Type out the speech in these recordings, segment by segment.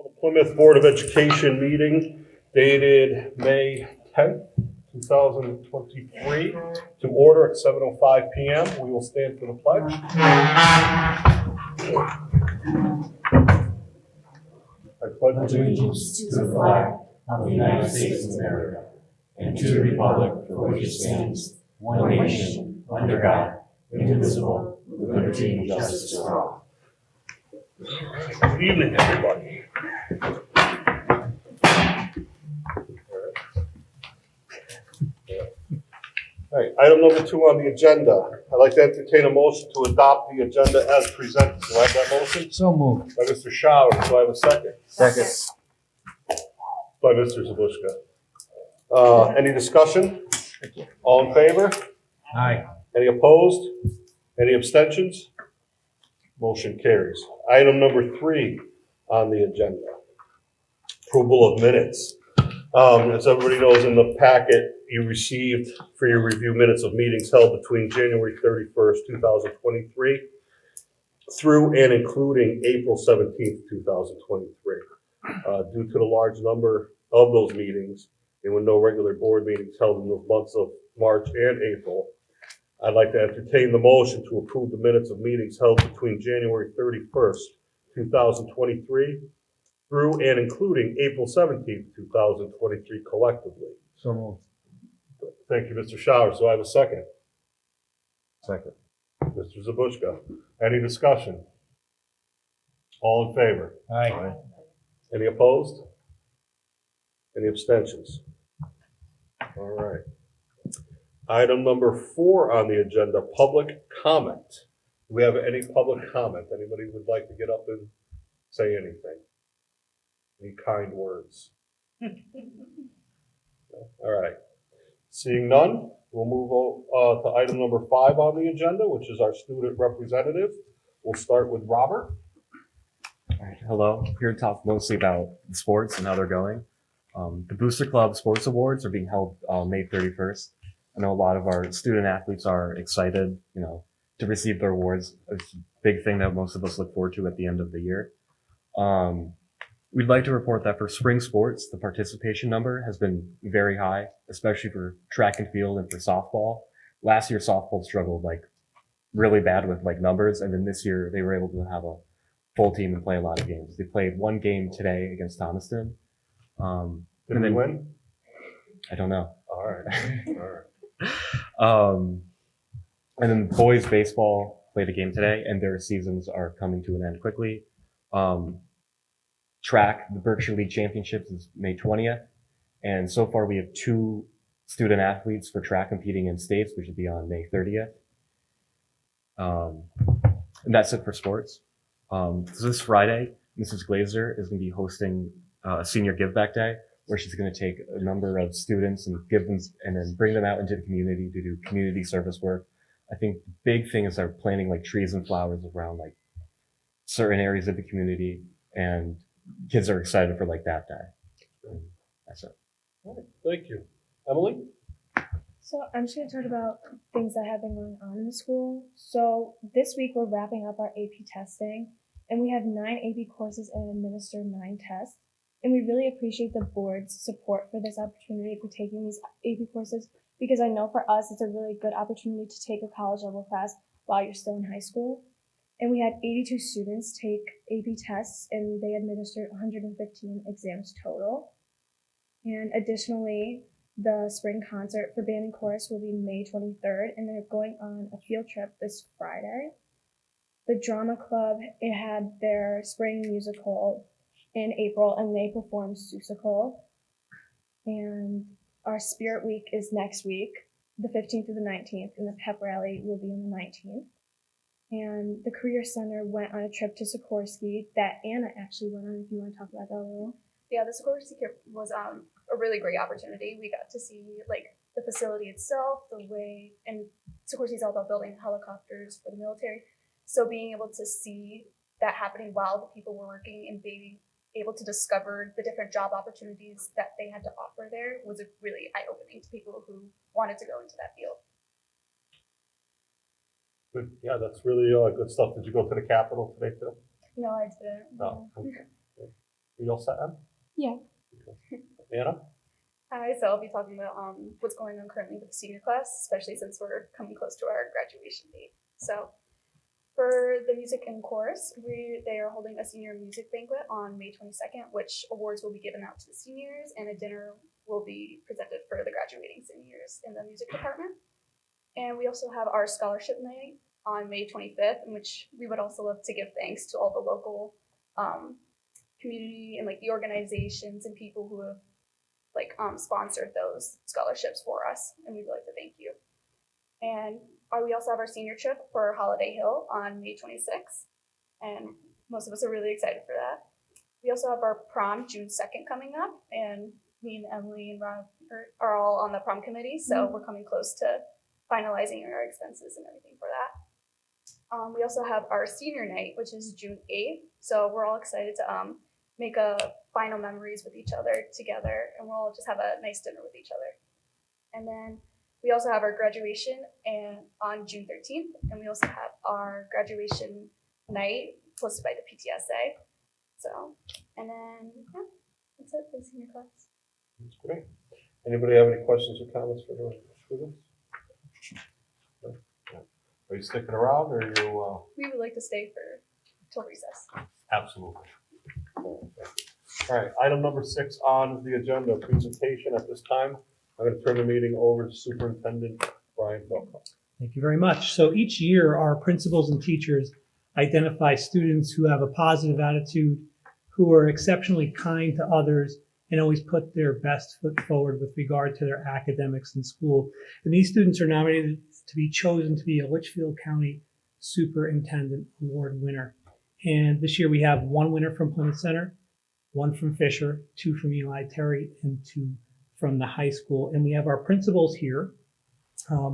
The Plymouth Board of Education meeting dated May 10th, 2023 to order at 7:05 p.m. We will stand for the pledge. I pledge allegiance to the flag of the United States of America and to the republic for which it stands, one nation, under God, indivisible, with liberty and justice for all. Good evening, everybody. All right, item number 2 on the agenda. I'd like to entertain a motion to adopt the agenda as presented. Do I have that motion? So moved. By Mr. Schauer. Do I have a second? Second. By Mr. Zabushka. Any discussion? All in favor? Aye. Any opposed? Any abstentions? Motion carries. Item number 3 on the agenda. Approval of minutes. As everybody knows, in the packet you received for your review minutes of meetings held between January 31st, 2023 through and including April 17th, 2023. Due to the large number of those meetings and with no regular board meetings held in the months of March and April, I'd like to entertain the motion to approve the minutes of meetings held between January 31st, 2023 through and including April 17th, 2023 collectively. So moved. Thank you, Mr. Schauer. So I have a second. Second. Mr. Zabushka. Any discussion? All in favor? Aye. Any opposed? Any abstentions? All right. Item number 4 on the agenda, public comment. Do we have any public comment? Anybody would like to get up and say anything? Any kind words? No? All right. Seeing none, we'll move to item number 5 on the agenda, which is our student representative. We'll start with Robert. All right, hello. I'm here to talk mostly about the sports and how they're going. The Booster Club Sports Awards are being held May 31st. I know a lot of our student athletes are excited, to receive their awards. It's a big thing that most of us look forward to at the end of the year. We'd like to report that for spring sports, the participation number has been very high, especially for track and field and for softball. Last year, softball struggled really bad with numbers, and then this year they were able to have a full team and play a lot of games. They played one game today against Thomaston. Did we win? I don't know. All right. All right. And then boys baseball played a game today, and their seasons are coming to an end quickly. Track, the Berkshire League Championships is May 20th. And so far we have 2 student athletes for track competing in states, which would be on May 30th. And that's it for sports. So this Friday, Mrs. Glazer is going to be hosting a senior give back day, where she's going to take a number of students and give them, and then bring them out into the community to do community service work. I think the big thing is they're planting trees and flowers around certain areas of the community, and kids are excited for that day. And that's it. All right. Thank you. Emily? So I'm just going to talk about things that have been going on in the school. So this week we're wrapping up our AP testing, and we have 9 AP courses and administer 9 tests. And we really appreciate the board's support for this opportunity for taking these AP courses, because I know for us it's a really good opportunity to take a college level class while you're still in high school. And we had 82 students take AP tests, and they administered 115 exams total. And additionally, the spring concert for band and chorus will be May 23rd, and they're going on a field trip this Friday. The drama club, it had their spring musical in April, and they performed Seussical. And our Spirit Week is next week, the 15th through the 19th, and the pep rally will be on the 19th. And the Career Center went on a trip to Sikorsky that Anna actually went on, if you want to talk about that a little. Yeah, the Sikorsky trip was a really great opportunity. We got to see the facility itself, the way, and Sikorsky is all about building helicopters for the military. So being able to see that happening while the people were working and being able to discover the different job opportunities that they had to offer there was really eye-opening to people who wanted to go into that field. Good. Yeah, that's really good stuff. Did you go to the Capitol today too? No, I didn't. No. Okay. You all set, Em? Yeah. Anna? Hi, so I'll be talking about what's going on currently with the senior class, especially since we're coming close to our graduation date. So for the music and chorus, they are holding a senior music banquet on May 22nd, which awards will be given out to the seniors and a dinner will be presented for the graduating seniors in the music department. And we also have our scholarship night on May 25th, in which we would also love to give thanks to all the local community and like the organizations and people who have sponsored those scholarships for us, and we'd like to thank you. And we also have our senior trip for Holiday Hill on May 26th, and most of us are really excited for that. We also have our prom June 2nd coming up, and me and Emily and Rob are all on the prom committee, so we're coming close to finalizing our expenses and everything for that. We also have our senior night, which is June 8th, so we're all excited to make a final memories with each other together, and we'll all just have a nice dinner with each other. And then we also have our graduation on June 13th, and we also have our graduation night hosted by the PTSA. So, and then yeah, that's it for the senior class. That's great. Anybody have any questions or comments for the students? No? No. Are you sticking around, or are you? We would like to stay till recess. Absolutely. All right, item number 6 on the agenda, presentation. At this time, I'm going to turn the meeting over to Superintendent Brian Belko. Thank you very much. So each year, our principals and teachers identify students who have a positive attitude, who are exceptionally kind to others, and always put their best foot forward with regard to their academics in school. And these students are nominated to be chosen to be a Litchfield County Superintendent Award winner. And this year we have 1 winner from Plymouth Center, 1 from Fisher, 2 from Eli Terry, and 2 from the high school. And we have our principals here,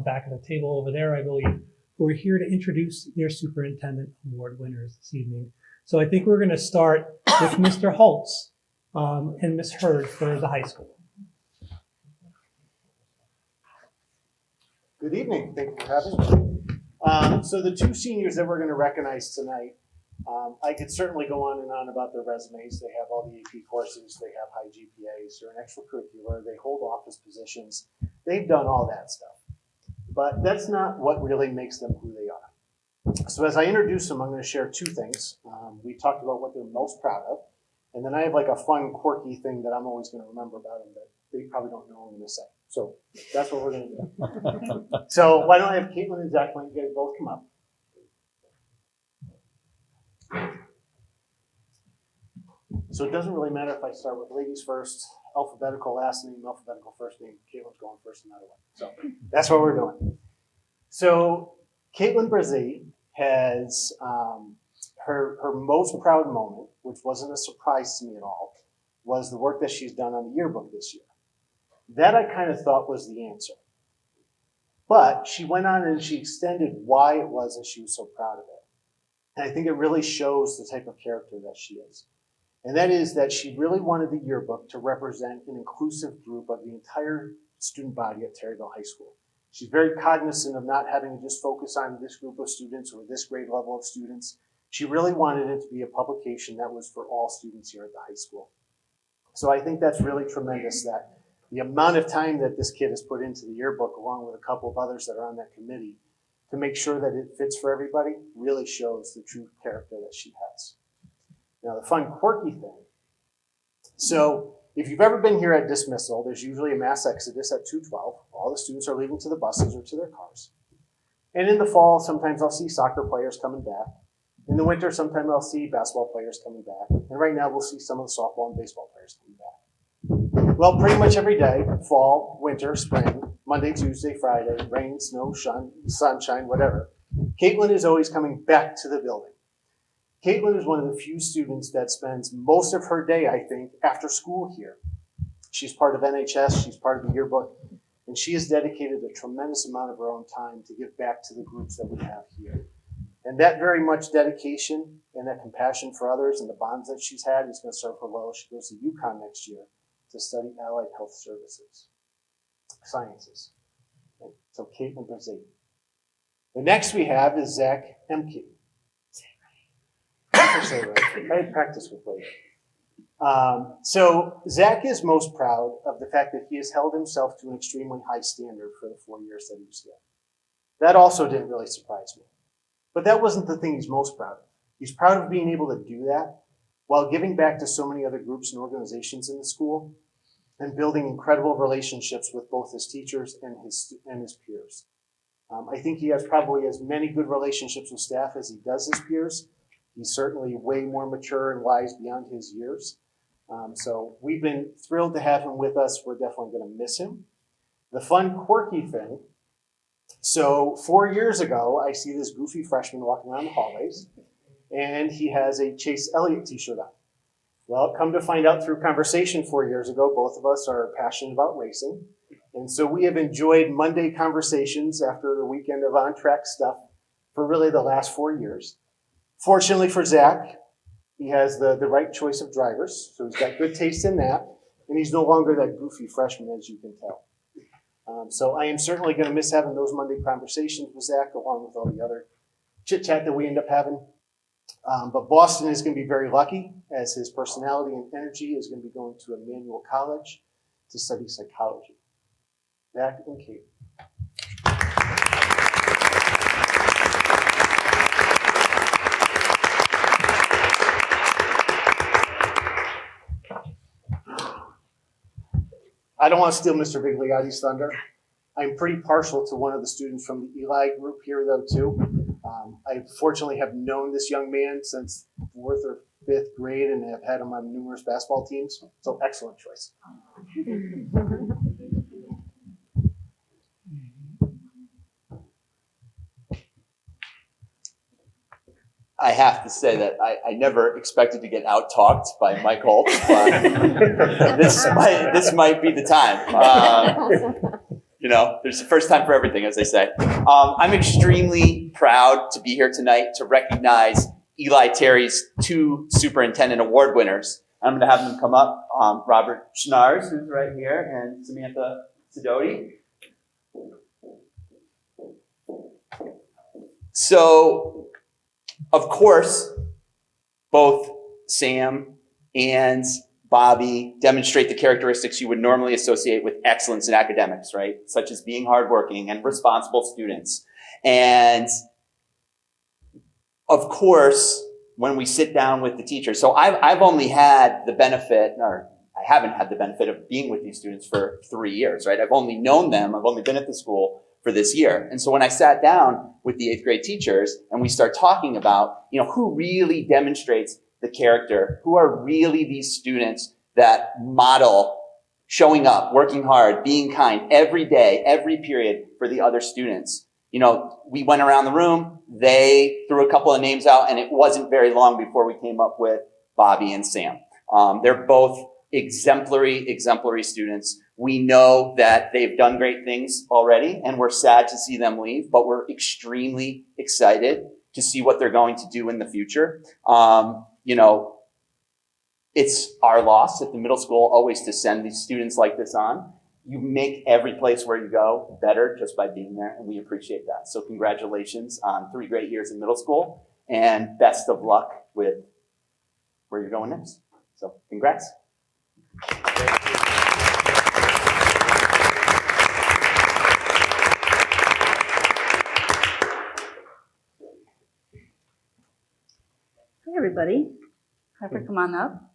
back at the table over there, I believe, who are here to introduce their Superintendent Award winners this evening. So I think we're going to start with Mr. Holtz and Ms. Hurd for the high school. Good evening. Thank you for having me. So the 2 seniors that we're going to recognize tonight, I could certainly go on and on about their resumes. They have all the AP courses, they have high GPAs, they're an extracurricular, they hold office positions. They've done all that stuff. But that's not what really makes them who they are. So as I introduce them, I'm going to share 2 things. We talked about what they're most proud of. And then I have like a fun, quirky thing that I'm always going to remember about them that they probably don't know I'm going to say. So that's what we're going to do. So why don't I have Caitlin and Zach, why don't you guys both come up? So it doesn't really matter if I start with ladies first, alphabetical last name, alphabetical first name. Caitlin's going first no matter what. So that's what we're doing. So Caitlin Brazee has her most proud moment, which wasn't a surprise to me at all, was the work that she's done on the yearbook this year. That I kind of thought was the answer. But she went on and she extended why it was that she was so proud of it. And I think it really shows the type of character that she is. And that is that she really wanted the yearbook to represent an inclusive group of the entire student body at Terryville High School. She's very cognizant of not having to just focus on this group of students or this grade level of students. She really wanted it to be a publication that was for all students here at the high school. So I think that's really tremendous that the amount of time that this kid has put into the yearbook, along with a couple of others that are on that committee, to make sure that it fits for everybody, really shows the true character that she has. Now, the fun, quirky thing. So if you've ever been here at dismissal, there's usually a mass exodus at 2:12. All the students are leaving to the buses or to their cars. And in the fall, sometimes I'll see soccer players coming back. In the winter, sometimes I'll see basketball players coming back. And right now, we'll see some of the softball and baseball players coming back. Well, pretty much every day, fall, winter, spring, Monday, Tuesday, Friday, rain, snow, sunshine, whatever, Caitlin is always coming back to the building. Caitlin is one of the few students that spends most of her day, I think, after school here. She's part of NHS, she's part of the yearbook, and she has dedicated a tremendous amount of her own time to give back to the groups that we have here. And that very much dedication and that compassion for others and the bonds that she's had is going to serve her well. She goes to UConn next year to study allied health services, sciences. So Caitlin Brazee. The next we have is Zach Emke. I had practice with Blake. So Zach is most proud of the fact that he has held himself to an extremely high standard for the 4 years that he was here. That also didn't really surprise me. But that wasn't the thing he's most proud of. He's proud of being able to do that while giving back to so many other groups and organizations in the school and building incredible relationships with both his teachers and his peers. I think he has probably as many good relationships with staff as he does his peers. He's certainly way more mature and wise beyond his years. So we've been thrilled to have him with us. We're definitely going to miss him. The fun, quirky thing. So 4 years ago, I see this goofy freshman walking around the hallways, and he has a Chase Elliott t-shirt on. Well, come to find out through conversation 4 years ago, both of us are passionate about racing. And so we have enjoyed Monday conversations after the weekend of on-track stuff for really the last 4 years. Fortunately for Zach, he has the right choice of drivers, so he's got good taste in that, and he's no longer that goofy freshman, as you can tell. So I am certainly going to miss having those Monday conversations with Zach, along with all the other chit-chat that we end up having. But Boston is going to be very lucky, as his personality and energy is going to be going to Emmanuel College to study psychology. Zach and Kate. I don't want to steal Mr. Vigliotti's thunder. I'm pretty partial to one of the students from the Eli group here, though, too. I fortunately have known this young man since 4th or 5th grade and have had him on numerous basketball teams. So excellent choice. I have to say that I never expected to get out-talked by Mike Holt, but this might be the time. There's a first time for everything, as they say. I'm extremely proud to be here tonight to recognize Eli Terry's 2 superintendent award winners. I'm going to have them come up. Robert Schnars, who's right here, and Samantha Sidoti. So, of course, both Sam and Bobby demonstrate the characteristics you would normally associate with excellence in academics, right? Such as being hardworking and responsible students. And of course, when we sit down with the teachers, so I've only had the benefit, or I haven't had the benefit of being with these students for 3 years, right? I've only known them, I've only been at the school for this year. And so when I sat down with the 8th grade teachers and we start talking about, who really demonstrates the character, who are really these students that model showing up, working hard, being kind every day, every period for the other students. We went around the room, they threw a couple of names out, and it wasn't very long before we came up with Bobby and Sam. They're both exemplary students. We know that they've done great things already, and we're sad to see them leave, but we're extremely excited to see what they're going to do in the future. It's our loss at the middle school always to send these students like this on. You make every place where you go better just by being there, and we appreciate that. So congratulations on 3 great years in middle school, and best of luck with where you're going next. So congrats. Hey everybody, Harper, come on up.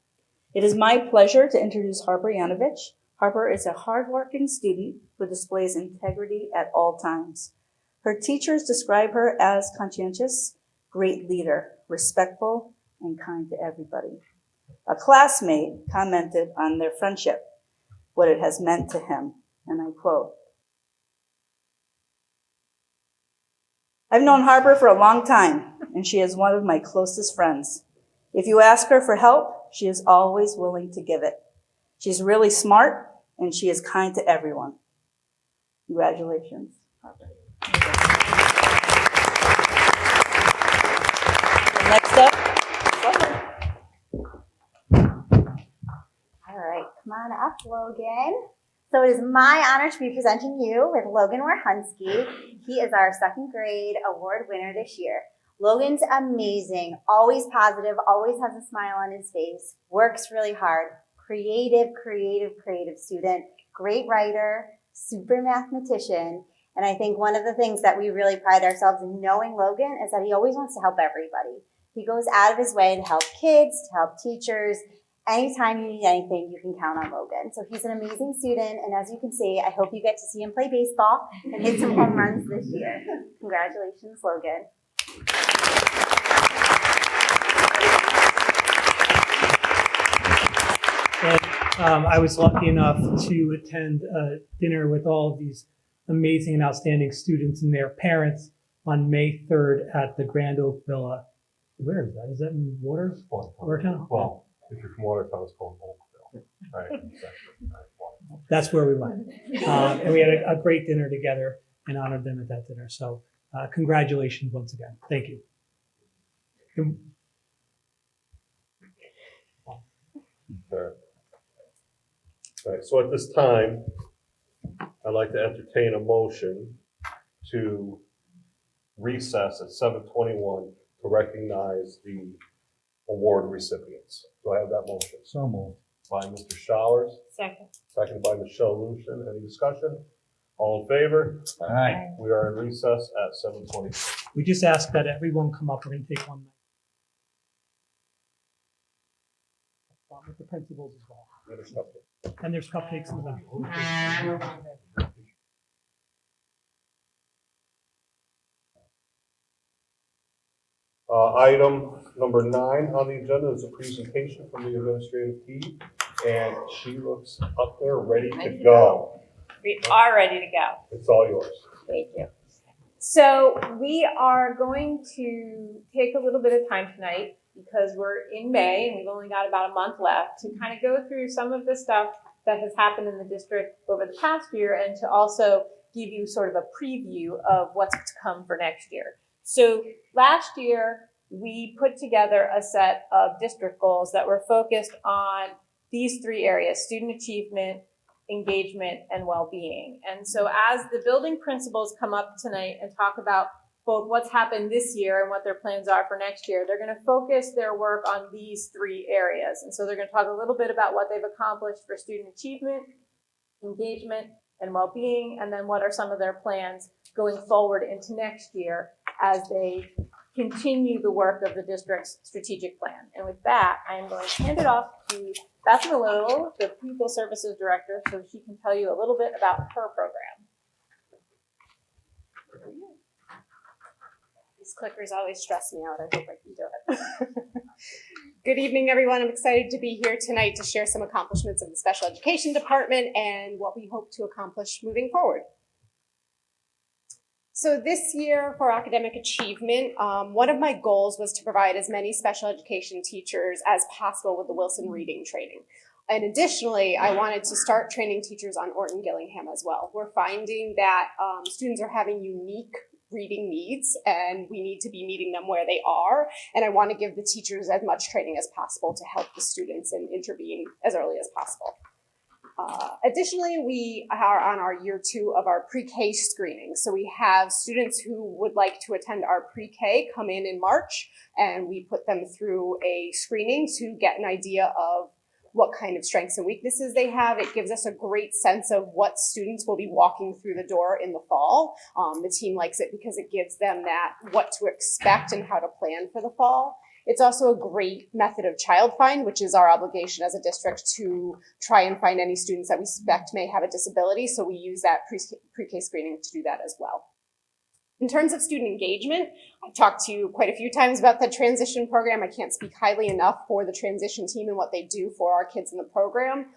It is my pleasure to introduce Harper Yanovich. Harper is a hardworking student who displays integrity at all times. Her teachers describe her as conscientious, great leader, respectful, and kind to everybody. A classmate commented on their friendship, what it has meant to him, and I quote, "I've known Harper for a long time, and she is one of my closest friends. If you ask her for help, she is always willing to give it. She's really smart, and she is kind to everyone." Congratulations, Harper. Next up, Logan. All right, come on up, Logan. So it is my honor to be presenting you with Logan Warhunski. He is our 2nd grade award winner this year. Logan's amazing, always positive, always has a smile on his face, works really hard, creative student, great writer, super mathematician. And I think one of the things that we really pride ourselves in knowing Logan is that he always wants to help everybody. He goes out of his way to help kids, to help teachers. Anytime you need anything, you can count on Logan. So he's an amazing student, and as you can see, I hope you get to see him play baseball and hit some home runs this year. Congratulations, Logan. And I was lucky enough to attend a dinner with all of these amazing and outstanding students and their parents on May 3rd at the Grand Oak Villa. Where is that? Is that in Watertown? Well, if you're from Watertown, it's called Oakville. Right. That's where we went. And we had a great dinner together and honored them at that dinner. So congratulations once again. Thank you. Okay. All right, so at this time, I'd like to entertain a motion to recess at 7:21 to recognize the award recipients. Do I have that motion? So moved. By Mr. Showers, Second. seconded by Michelle Lucian. Any discussion? All in favor? Aye. We are in recess at 7:20. We just ask that everyone come up. We're going to take one with the principals as well. And there's cupcakes in the back. Item number 9 on the agenda is a presentation from the administrative team, and she looks up there ready to go. We are ready to go. It's all yours. Thank you. So we are going to take a little bit of time tonight because we're in May and we've only got about a month left to kind of go through some of the stuff that has happened in the district over the past year and to also give you sort of a preview of what's to come for next year. So last year, we put together a set of district goals that were focused on these 3 areas: student achievement, engagement, and well-being. And so as the building principals come up tonight and talk about both what's happened this year and what their plans are for next year, they're going to focus their work on these 3 areas. And so they're going to talk a little bit about what they've accomplished for student achievement, engagement, and well-being, and then what are some of their plans going forward into next year as they continue the work of the district's strategic plan. And with that, I'm going to hand it off to Beth Malone, the People Services Director, so she can tell you a little bit about her program. These clickers always stress me out. I hope I can do it. Good evening, everyone. I'm excited to be here tonight to share some accomplishments of the Special Education Department and what we hope to accomplish moving forward. So this year for academic achievement, one of my goals was to provide as many special education teachers as possible with the Wilson reading training. And additionally, I wanted to start training teachers on Orton Gillingham as well. We're finding that students are having unique reading needs and we need to be meeting them where they are. And I want to give the teachers as much training as possible to help the students and intervene as early as possible. Additionally, we are on our year 2 of our pre-K screening. So we have students who would like to attend our pre-K come in March, and we put them through a screening to get an idea of what kind of strengths and weaknesses they have. It gives us a great sense of what students will be walking through the door in the fall. The team likes it because it gives them that what to expect and how to plan for the fall. It's also a great method of child find, which is our obligation as a district to try and find any students that we suspect may have a disability. So we use that pre-K screening to do that as well. In terms of student engagement, I've talked to you quite a few times about the transition program. I can't speak highly enough for the transition team and what they do for our kids in the program.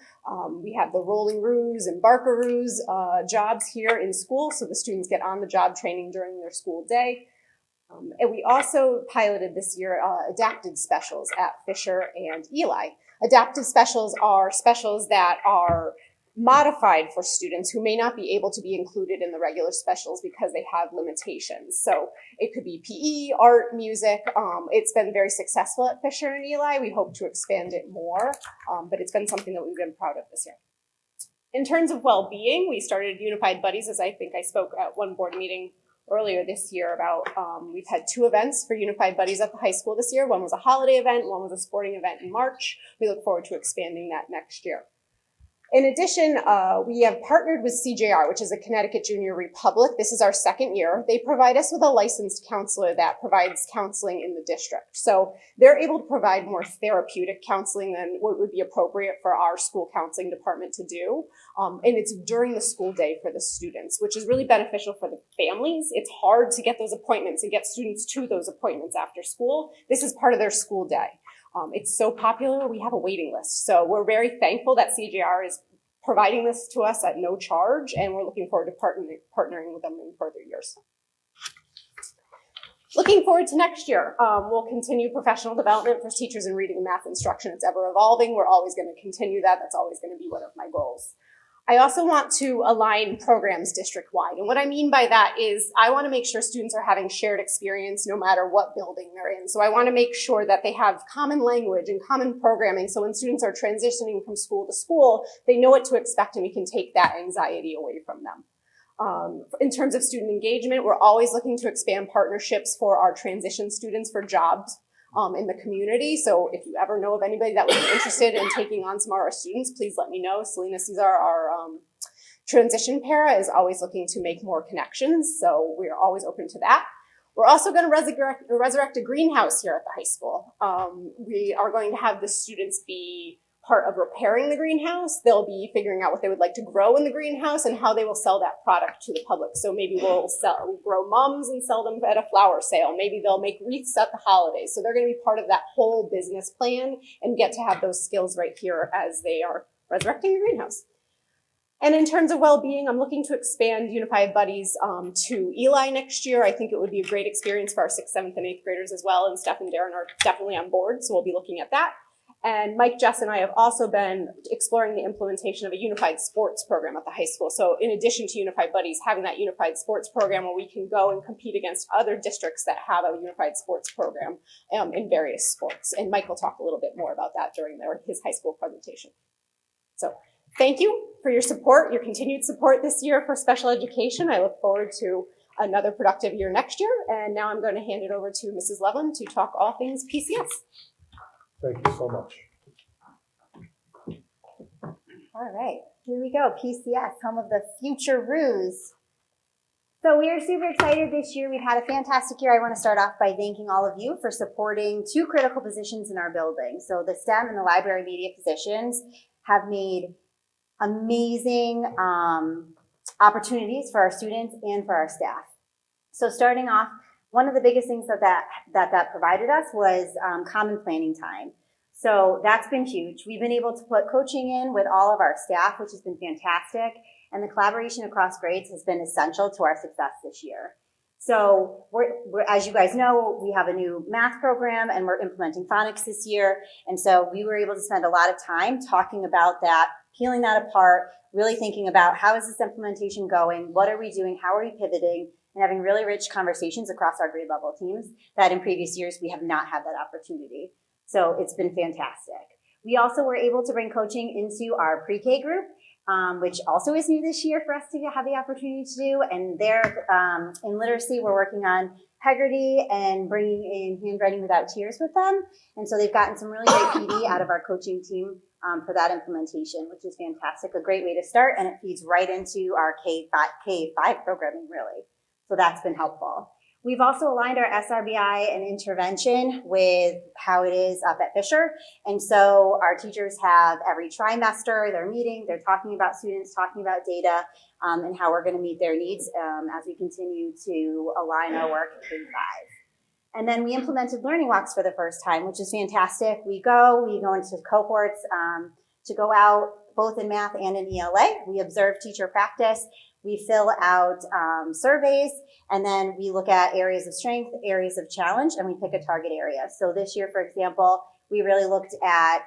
We have the rolling roos and barkaroos jobs here in school, so the students get on the job training during their school day. And we also piloted this year adapted specials at Fisher and Eli. Adapted specials are specials that are modified for students who may not be able to be included in the regular specials because they have limitations. So it could be PE, art, music. It's been very successful at Fisher and Eli. We hope to expand it more, but it's been something that we've been proud of this year. In terms of well-being, we started Unified Buddies, as I think I spoke at one board meeting earlier this year about, we've had 2 events for Unified Buddies at the high school this year. One was a holiday event, one was a sporting event in March. We look forward to expanding that next year. In addition, we have partnered with CJR, which is a Connecticut Junior Republic. This is our 2nd year. They provide us with a licensed counselor that provides counseling in the district. So they're able to provide more therapeutic counseling than what would be appropriate for our school counseling department to do. And it's during the school day for the students, which is really beneficial for the families. It's hard to get those appointments and get students to those appointments after school. This is part of their school day. It's so popular, we have a waiting list. So we're very thankful that CJR is providing this to us at no charge, and we're looking forward to partnering with them in further years. Looking forward to next year. We'll continue professional development for teachers in reading and math instruction. It's ever evolving. We're always going to continue that. That's always going to be one of my goals. I also want to align programs district-wide. And what I mean by that is I want to make sure students are having shared experience no matter what building they're in. So I want to make sure that they have common language and common programming. So when students are transitioning from school to school, they know what to expect and we can take that anxiety away from them. In terms of student engagement, we're always looking to expand partnerships for our transition students for jobs in the community. So if you ever know of anybody that would be interested in taking on some of our students, please let me know. Selena Cesar, our transition para, is always looking to make more connections. So we're always open to that. We're also going to resurrect a greenhouse here at the high school. We are going to have the students be part of repairing the greenhouse. They'll be figuring out what they would like to grow in the greenhouse and how they will sell that product to the public. So maybe we'll grow mums and sell them at a flower sale. Maybe they'll make wreaths at the holidays. So they're going to be part of that whole business plan and get to have those skills right here as they are resurrecting the greenhouse. And in terms of well-being, I'm looking to expand Unified Buddies to Eli next year. I think it would be a great experience for our 6th, 7th, and 8th graders as well. And Steph and Darren are definitely on board, so we'll be looking at that. And Mike, Jess, and I have also been exploring the implementation of a unified sports program at the high school. So in addition to Unified Buddies, having that unified sports program where we can go and compete against other districts that have a unified sports program in various sports. And Mike will talk a little bit more about that during his high school presentation. So thank you for your support, your continued support this year for special education. I look forward to another productive year next year. And now I'm going to hand it over to Mrs. Levin to talk all things PCS. Thank you so much. All right, here we go. PCS, home of the future Roos. So we are super excited this year. We've had a fantastic year. I want to start off by thanking all of you for supporting 2 critical positions in our building. So the STEM and the library media positions have made amazing opportunities for our students and for our staff. So starting off, one of the biggest things that provided us was common planning time. So that's been huge. We've been able to put coaching in with all of our staff, which has been fantastic. And the collaboration across grades has been essential to our success this year. So we're, as you guys know, we have a new math program and we're implementing phonics this year. And so we were able to spend a lot of time talking about that, peeling that apart, really thinking about how is this implementation going? What are we doing? How are we pivoting? And having really rich conversations across our grade level teams that in previous years we have not had that opportunity. So it's been fantastic. We also were able to bring coaching into our pre-K group, which also is new this year for us to have the opportunity to do. And there, in literacy, we're working on integrity and bringing in handwriting without tears with them. And so they've gotten some really great PD out of our coaching team for that implementation, which is fantastic. A great way to start, and it feeds right into our K-5 programming, really. So that's been helpful. We've also aligned our SRBI and intervention with how it is up at Fisher. And so our teachers have every trimester, they're meeting, they're talking about students, talking about data, and how we're going to meet their needs as we continue to align our work at K-5. And then we implemented learning walks for the first time, which is fantastic. We go into cohorts to go out both in math and in ELA. We observe teacher practice. We fill out surveys, and then we look at areas of strength, areas of challenge, and we pick a target area. So this year, for example, we really looked at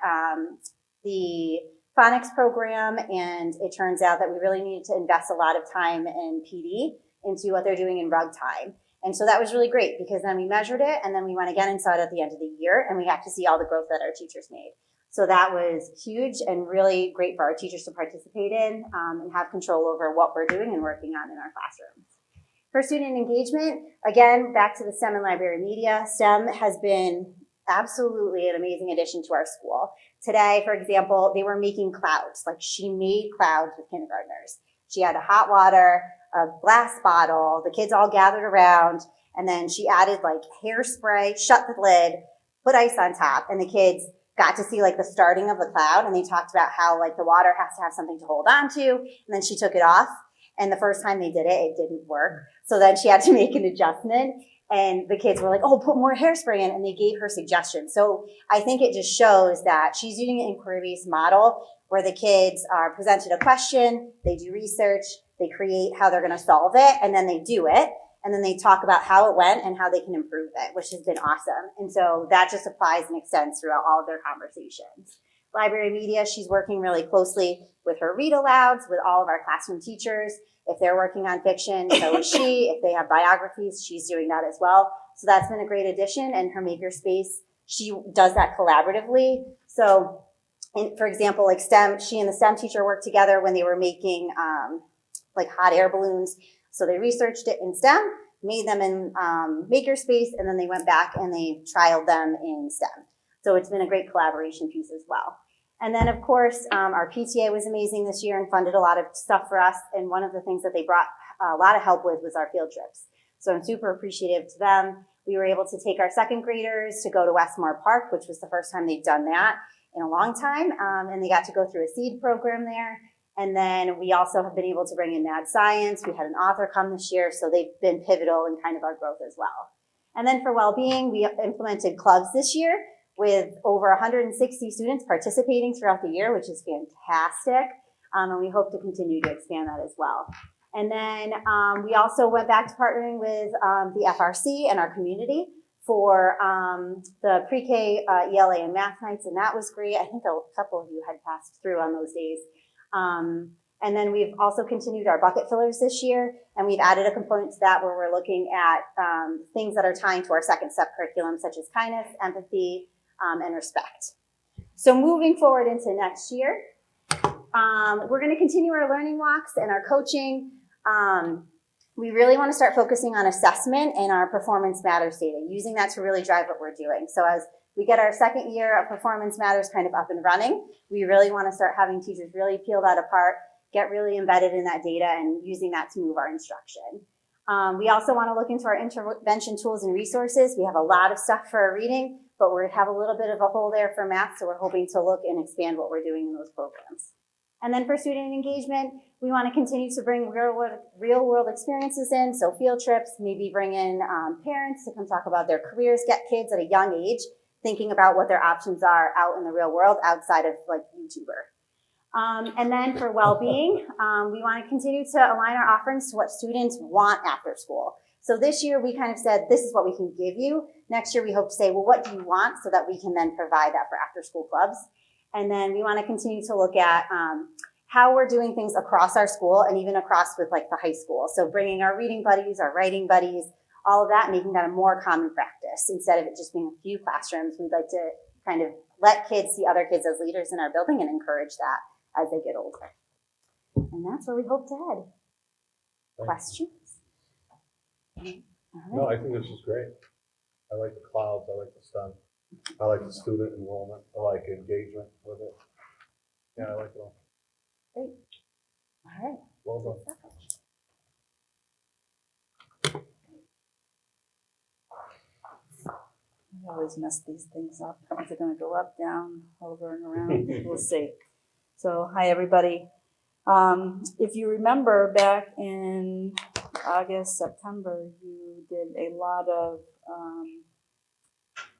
the phonics program, and it turns out that we really needed to invest a lot of time in PD into what they're doing in rug time. And so that was really great because then we measured it, and then we went again and saw it at the end of the year, and we got to see all the growth that our teachers made. So that was huge and really great for our teachers to participate in and have control over what we're doing and working on in our classrooms. For student engagement, again, back to the STEM and library media, STEM has been absolutely an amazing addition to our school. Today, for example, they were making clouds. Like, she made clouds with kindergartners. She had a hot water, a glass bottle, the kids all gathered around, and then she added like hairspray, shut the lid, put ice on top, and the kids got to see like the starting of the cloud, and they talked about how like the water has to have something to hold on to, and then she took it off, and the first time they did it, it didn't work. So then she had to make an adjustment, and the kids were like, oh, put more hairspray in, and they gave her suggestions. So I think it just shows that she's using an inquiry-based model where the kids are presented a question, they do research, they create how they're gonna solve it, and then they do it. And then they talk about how it went and how they can improve it, which has been awesome. And so that just applies and extends throughout all of their conversations. Library media, she's working really closely with her read alouds, with all of our classroom teachers. If they're working on fiction, so is she. If they have biographies, she's doing that as well. So that's been a great addition. And her makerspace, she does that collaboratively. So, for example, like STEM, she and the STEM teacher worked together when they were making like hot air balloons. So they researched it in STEM, made them in makerspace, and then they went back and they trialed them in STEM. So it's been a great collaboration piece as well. And then, of course, our PTA was amazing this year and funded a lot of stuff for us. And one of the things that they brought a lot of help with was our field trips. So I'm super appreciative to them. We were able to take our second graders to go to Westmore Park, which was the first time they'd done that in a long time. And they got to go through a seed program there. And then we also have been able to bring in Mad Science. We had an author come this year, so they've been pivotal in kind of our growth as well. And then for well-being, we implemented clubs this year with over 160 students participating throughout the year, which is fantastic. And we hope to continue to expand that as well. And then we also went back to partnering with the FRC and our community for the pre-K ELA and math nights, and that was great. I think a couple of you had passed through on those days. And then we've also continued our bucket fillers this year, and we've added a component to that where we're looking at things that are tying to our second step curriculum, such as kindness, empathy, and respect. So moving forward into next year, we're going to continue our learning walks and our coaching. We really want to start focusing on assessment and our performance matters data, using that to really drive what we're doing. So as we get our second year of Performance Matters kind of up and running, we really want to start having teachers really peel that apart, get really embedded in that data, and using that to move our instruction. We also want to look into our intervention tools and resources. We have a lot of stuff for our reading, but we have a little bit of a hole there for math, so we're hoping to look and expand what we're doing in those programs. And then for student engagement, we want to continue to bring real world experiences in, so field trips, maybe bring in parents to come talk about their careers, get kids at a young age thinking about what their options are out in the real world outside of like YouTuber. And then for well-being, we want to continue to align our offerings to what students want after school. So this year we kind of said, this is what we can give you. Next year we hope to say, well, what do you want, so that we can then provide that for after school clubs. And then we want to continue to look at how we're doing things across our school and even across with like the high school. So bringing our reading buddies, our writing buddies, all of that, making that a more common practice. Instead of it just being a few classrooms, we'd like to kind of let kids see other kids as leaders in our building and encourage that as they get older. And that's where we hope to head. Questions? All right. No, I think this is great. I like the clouds, I like the sun, I like the student enrollment, I like engagement with it. Yeah, I like it all. Great. All right. Well done. I always mess these things up. Is it going to go up, down, over, and around? We'll see. So, hi, everybody. If you remember back in August, September, you did a lot of,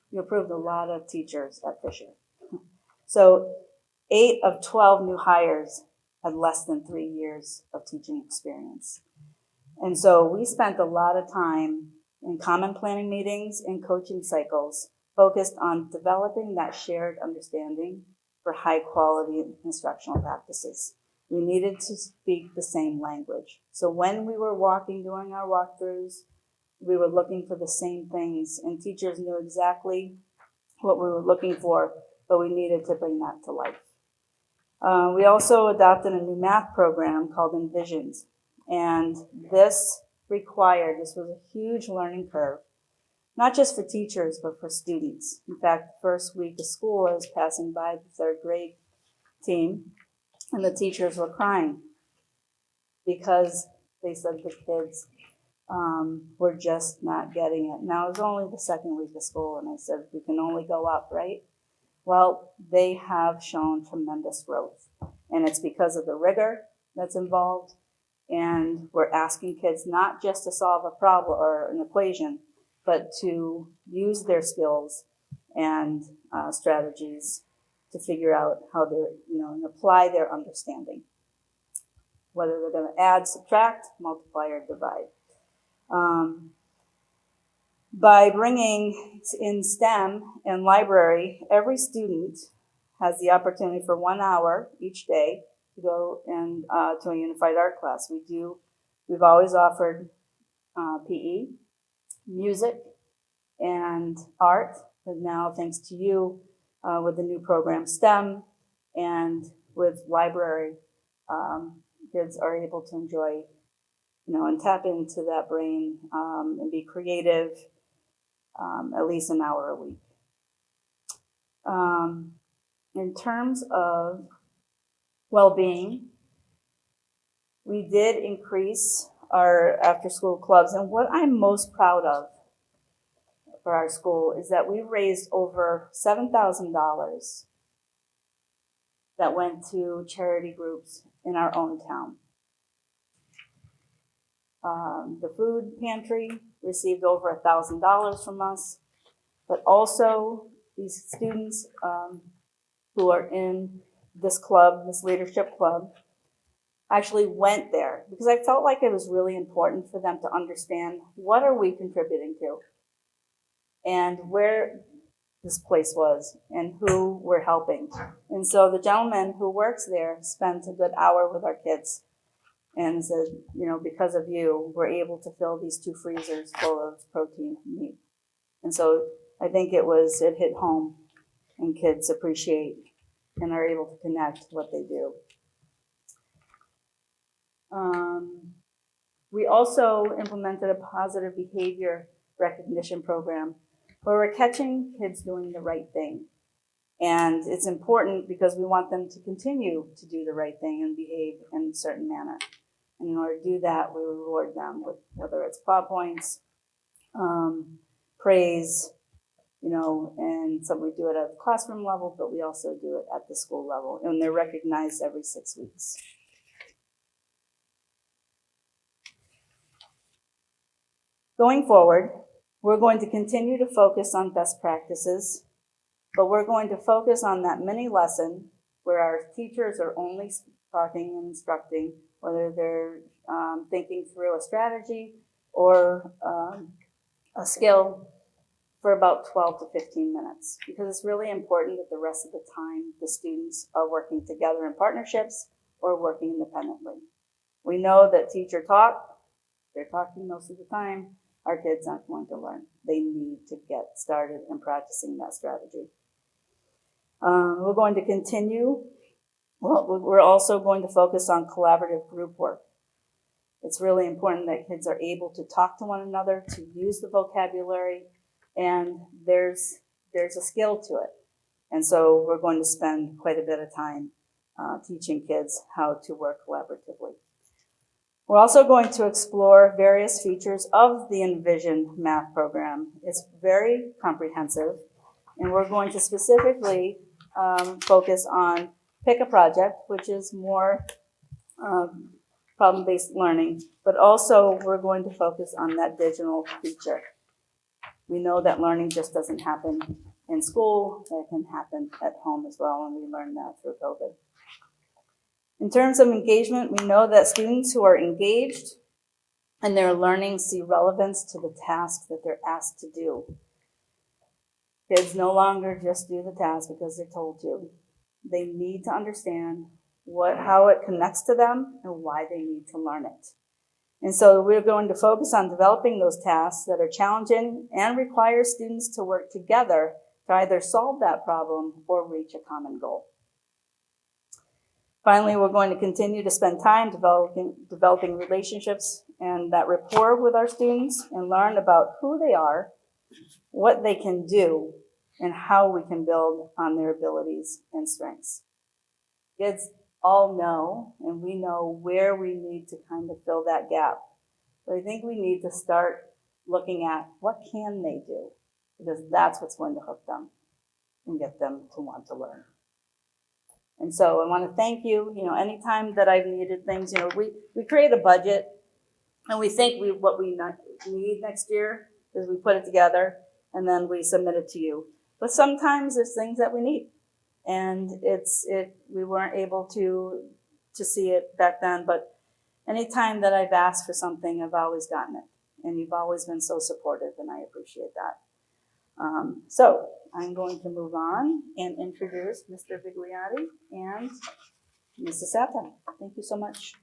you approved a lot of teachers at Fisher. So 8 of 12 new hires had less than 3 years of teaching experience. And so we spent a lot of time in common planning meetings and coaching cycles focused on developing that shared understanding for high quality instructional practices. We needed to speak the same language. So when we were doing our walkthroughs, we were looking for the same things, and teachers knew exactly what we were looking for, but we needed to bring that to life. We also adopted a new math program called Envisions, and this required. This was a huge learning curve, not just for teachers, but for students. In fact, the first week of school, I was passing by the third grade team, and the teachers were crying because they said the kids were just not getting it. Now, it was only the second week of school, and I said, we can only go up, right? Well, they have shown tremendous growth, and it's because of the rigor that's involved. And we're asking kids not just to solve a problem or an equation, but to use their skills and strategies to figure out how they're, and apply their understanding, whether they're going to add, subtract, multiply, or divide. By bringing in STEM and library, every student has the opportunity for 1 hour each day to go and to a unified art class. We've always offered PE, music, and art, but now thanks to you with the new program STEM and with library, kids are able to enjoy, and tap into that brain and be creative at least an hour a week. In terms of well-being, we did increase our after-school clubs, and what I'm most proud of for our school is that we raised over $7,000 that went to charity groups in our own town. The food pantry received over $1,000 from us, but also these students who are in this club, this leadership club, actually went there because I felt like it was really important for them to understand what are we contributing to and where this place was and who we're helping. And so the gentleman who works there spent a good hour with our kids and said, because of you, we're able to fill these 2 freezers full of protein meat. And so I think it hit home, and kids appreciate and are able to connect what they do. We also implemented a positive behavior recognition program where we're catching kids doing the right thing. And it's important because we want them to continue to do the right thing and behave in a certain manner. And in order to do that, we reward them with whether it's paw points, praise, and some we do it at the classroom level, but we also do it at the school level. And they're recognized every 6 weeks. Going forward, we're going to continue to focus on best practices, but we're going to focus on that mini lesson where our teachers are only talking and instructing, whether they're thinking through a strategy or a skill, for about 12 to 15 minutes, because it's really important that the rest of the time the students are working together in partnerships or working independently. We know that teacher talk, they're talking most of the time, our kids aren't going to learn. They need to get started in practicing that strategy. We're going to continue. We're also going to focus on collaborative group work. It's really important that kids are able to talk to one another, to use the vocabulary, and there's a skill to it. And so we're going to spend quite a bit of time teaching kids how to work collaboratively. We're also going to explore various features of the Envision math program. It's very comprehensive, and we're going to specifically focus on pick a project, which is more problem-based learning, but also we're going to focus on that digital feature. We know that learning just doesn't happen in school, it can happen at home as well, and we learned that through COVID. In terms of engagement, we know that students who are engaged and their learning see relevance to the task that they're asked to do. Kids no longer just do the task because they're told to. They need to understand how it connects to them and why they need to learn it. And so we're going to focus on developing those tasks that are challenging and require students to work together to either solve that problem or reach a common goal. Finally, we're going to continue to spend time developing relationships and that rapport with our students and learn about who they are, what they can do, and how we can build on their abilities and strengths. Kids all know, and we know where we need to kind of fill that gap. But I think we need to start looking at what can they do, because that's what's going to hook them and get them to want to learn. And so I want to thank you. You know, anytime that I've needed things, you know, we create a budget and we think what we need next year is we put it together and then we submit it to you. But sometimes there's things that we need, and we weren't able to see it back then. But anytime that I've asked for something, I've always gotten it, and you've always been so supportive, and I appreciate that. So I'm going to move on and introduce Mr. Vigliotti and Mrs. Sato. Thank you so much.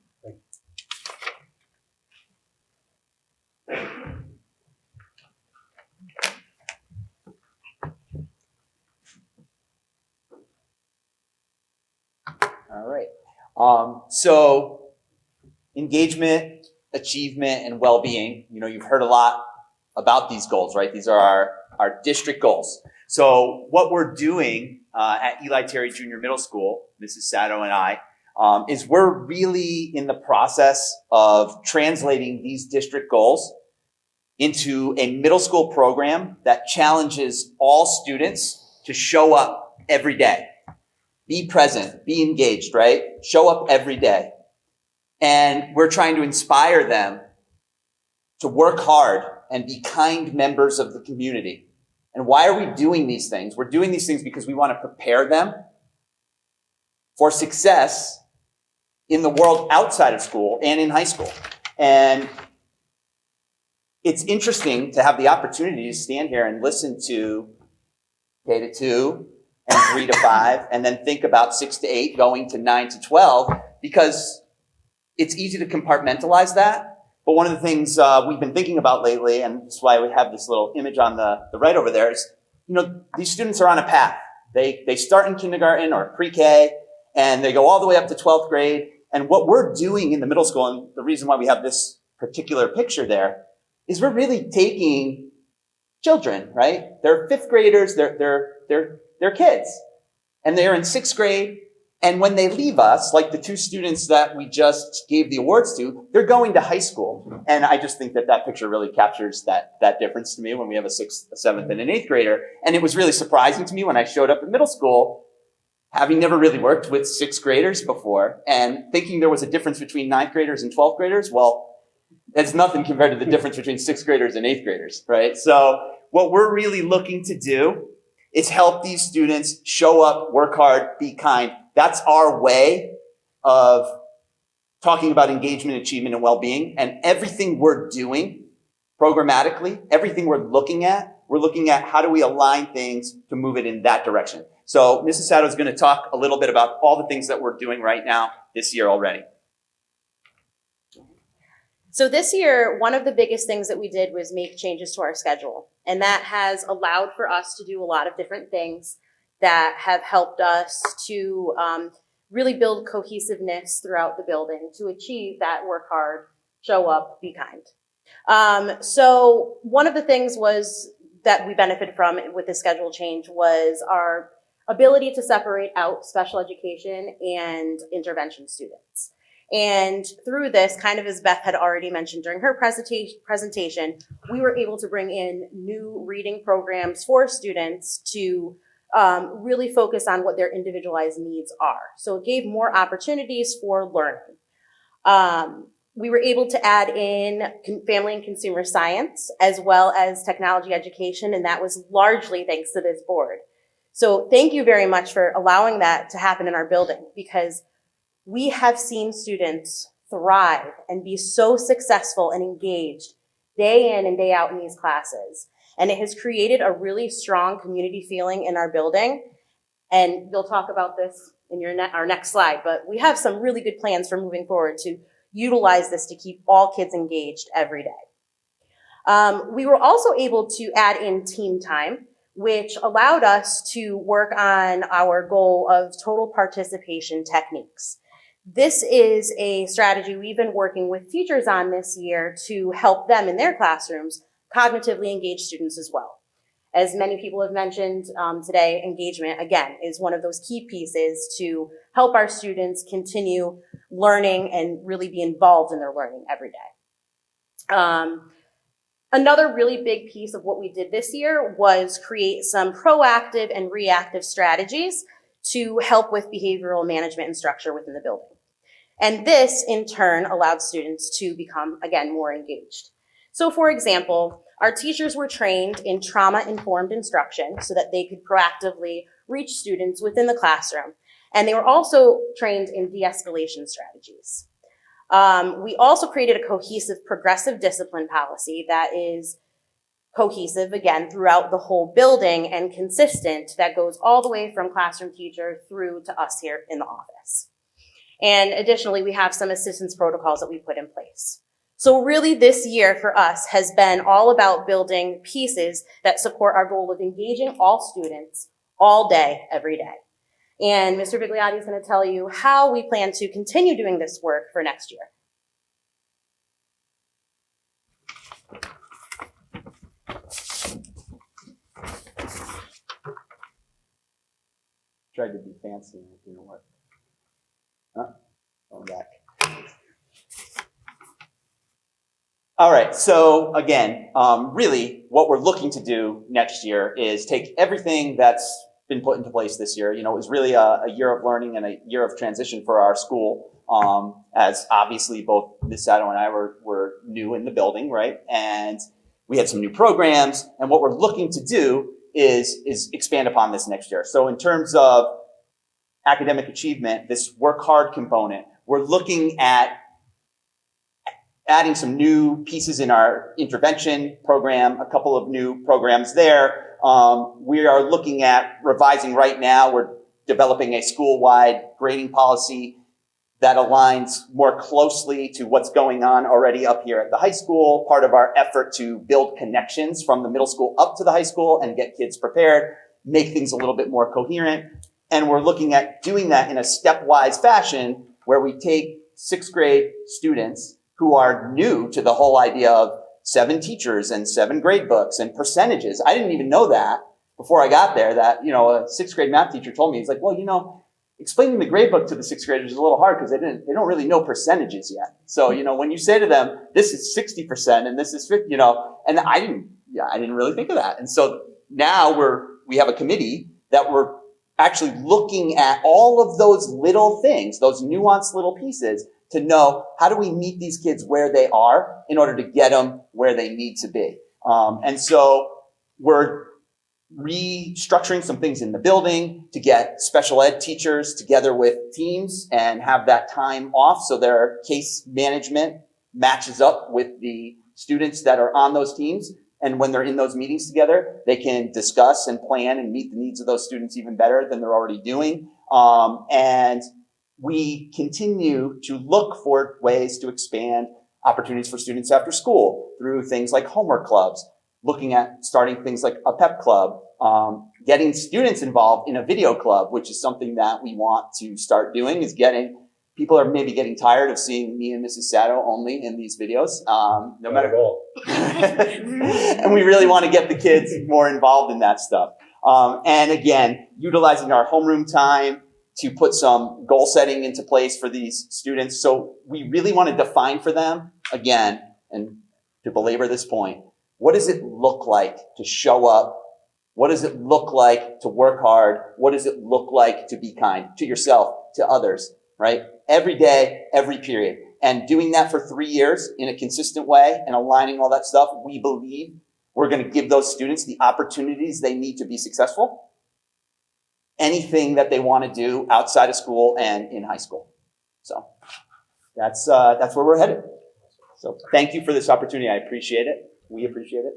All right. So engagement, achievement, and well-being, you know, you've heard a lot about these goals, right? These are our district goals. So what we're doing at Eli Terry Junior Middle School, Mrs. Sato and I, is we're really in the process of translating these district goals into a middle school program that challenges all students to show up every day. Be present, be engaged, right? Show up every day. And we're trying to inspire them to work hard and be kind members of the community. And why are we doing these things? We're doing these things because we want to prepare them for success in the world outside of school and in high school. And it's interesting to have the opportunity to stand here and listen to K to 2 and 3 to 5, and then think about 6 to 8 going to 9 to 12, because it's easy to compartmentalize that. But one of the things we've been thinking about lately, and that's why we have this little image on the right over there, is, you know, these students are on a path. They start in kindergarten or pre-K, and they go all the way up to 12th grade. And what we're doing in the middle school, and the reason why we have this particular picture there, is we're really taking children, right? They're 5th graders, they're kids, and they're in 6th grade. And when they leave us, like the 2 students that we just gave the awards to, they're going to high school. And I just think that that picture really captures that difference to me when we have a 6th, a 7th, and an 8th grader. And it was really surprising to me when I showed up at middle school, having never really worked with 6th graders before, and thinking there was a difference between 9th graders and 12th graders. Well, it's nothing compared to the difference between 6th graders and 8th graders, right? So what we're really looking to do is help these students show up, work hard, be kind. That's our way of talking about engagement, achievement, and well-being. And everything we're doing programmatically, everything we're looking at how do we align things to move it in that direction. So Mrs. Sato is going to talk a little bit about all the things that we're doing right now this year already. So this year, one of the biggest things that we did was make changes to our schedule. And that has allowed for us to do a lot of different things that have helped us to really build cohesiveness throughout the building to achieve that work hard, show up, be kind. So one of the things was that we benefited from with the schedule change was our ability to separate out special education and intervention students. And through this, kind of as Beth had already mentioned during her presentation, we were able to bring in new reading programs for students to really focus on what their individualized needs are. So it gave more opportunities for learning. We were able to add in family and consumer science as well as technology education, and that was largely thanks to this board. So thank you very much for allowing that to happen in our building, because we have seen students thrive and be so successful and engaged day in and day out in these classes. And it has created a really strong community feeling in our building. And you'll talk about this in our next slide, but we have some really good plans for moving forward to utilize this to keep all kids engaged every day. We were also able to add in team time, which allowed us to work on our goal of total participation techniques. This is a strategy we've been working with teachers on this year to help them in their classrooms cognitively engage students as well. As many people have mentioned today, engagement, again, is one of those key pieces to help our students continue learning and really be involved in their learning every day. Another really big piece of what we did this year was create some proactive and reactive strategies to help with behavioral management and structure within the building. And this, in turn, allowed students to become, again, more engaged. So, for example, our teachers were trained in trauma-informed instruction so that they could proactively reach students within the classroom. And they were also trained in de-escalation strategies. We also created a cohesive progressive discipline policy that is cohesive, again, throughout the whole building and consistent, that goes all the way from classroom teacher through to us here in the office. And additionally, we have some assistance protocols that we put in place. So really this year for us has been all about building pieces that support our goal of engaging all students all day, every day. And Mr. Bigliotti is going to tell you how we plan to continue doing this work for next year. Tried to be fancy and it didn't work. Huh? Going back. All right, so again, really what we're looking to do next year is take everything that's been put into place this year. You know, it was really a year of learning and a year of transition for our school, as obviously both Ms. Sato and I were new in the building, right? And we had some new programs, and what we're looking to do is expand upon this next year. So in terms of academic achievement, this work hard component, we're looking at adding some new pieces in our intervention program, a couple of new programs there. We are looking at revising right now. We're developing a school-wide grading policy that aligns more closely to what's going on already up here at the high school, part of our effort to build connections from the middle school up to the high school and get kids prepared, make things a little bit more coherent. And we're looking at doing that in a stepwise fashion where we take sixth grade students who are new to the whole idea of 7 teachers and 7 grade books and percentages. I didn't even know that before I got there, that, you know, a 6th grade math teacher told me, he's like, well, you know, explaining the grade book to the 6th graders is a little hard because they don't really know percentages yet. So, you know, when you say to them, this is 60% and this is 50, you know, and I didn't really think of that. And so now we have a committee that we're actually looking at all of those little things, those nuanced little pieces, to know how do we meet these kids where they are in order to get them where they need to be. And so we're restructuring some things in the building to get special ed teachers together with teams and have that time off so their case management matches up with the students that are on those teams. And when they're in those meetings together, they can discuss and plan and meet the needs of those students even better than they're already doing. And we continue to look for ways to expand opportunities for students after school through things like homework clubs, looking at starting things like a pep club, getting students involved in a video club, which is something that we want to start doing, is people are maybe getting tired of seeing me and Mrs. Sato only in these videos, no matter. And we really want to get the kids more involved in that stuff. And again, utilizing our homeroom time to put some goal setting into place for these students. So we really want to define for them, again, and to belabor this point, what does it look like to show up? What does it look like to work hard? What does it look like to be kind to yourself, to others, right? Every day, every period. And doing that for 3 years in a consistent way and aligning all that stuff, we believe we're going to give those students the opportunities they need to be successful. Anything that they want to do outside of school and in high school. So that's where we're headed. So thank you for this opportunity. I appreciate it. We appreciate it.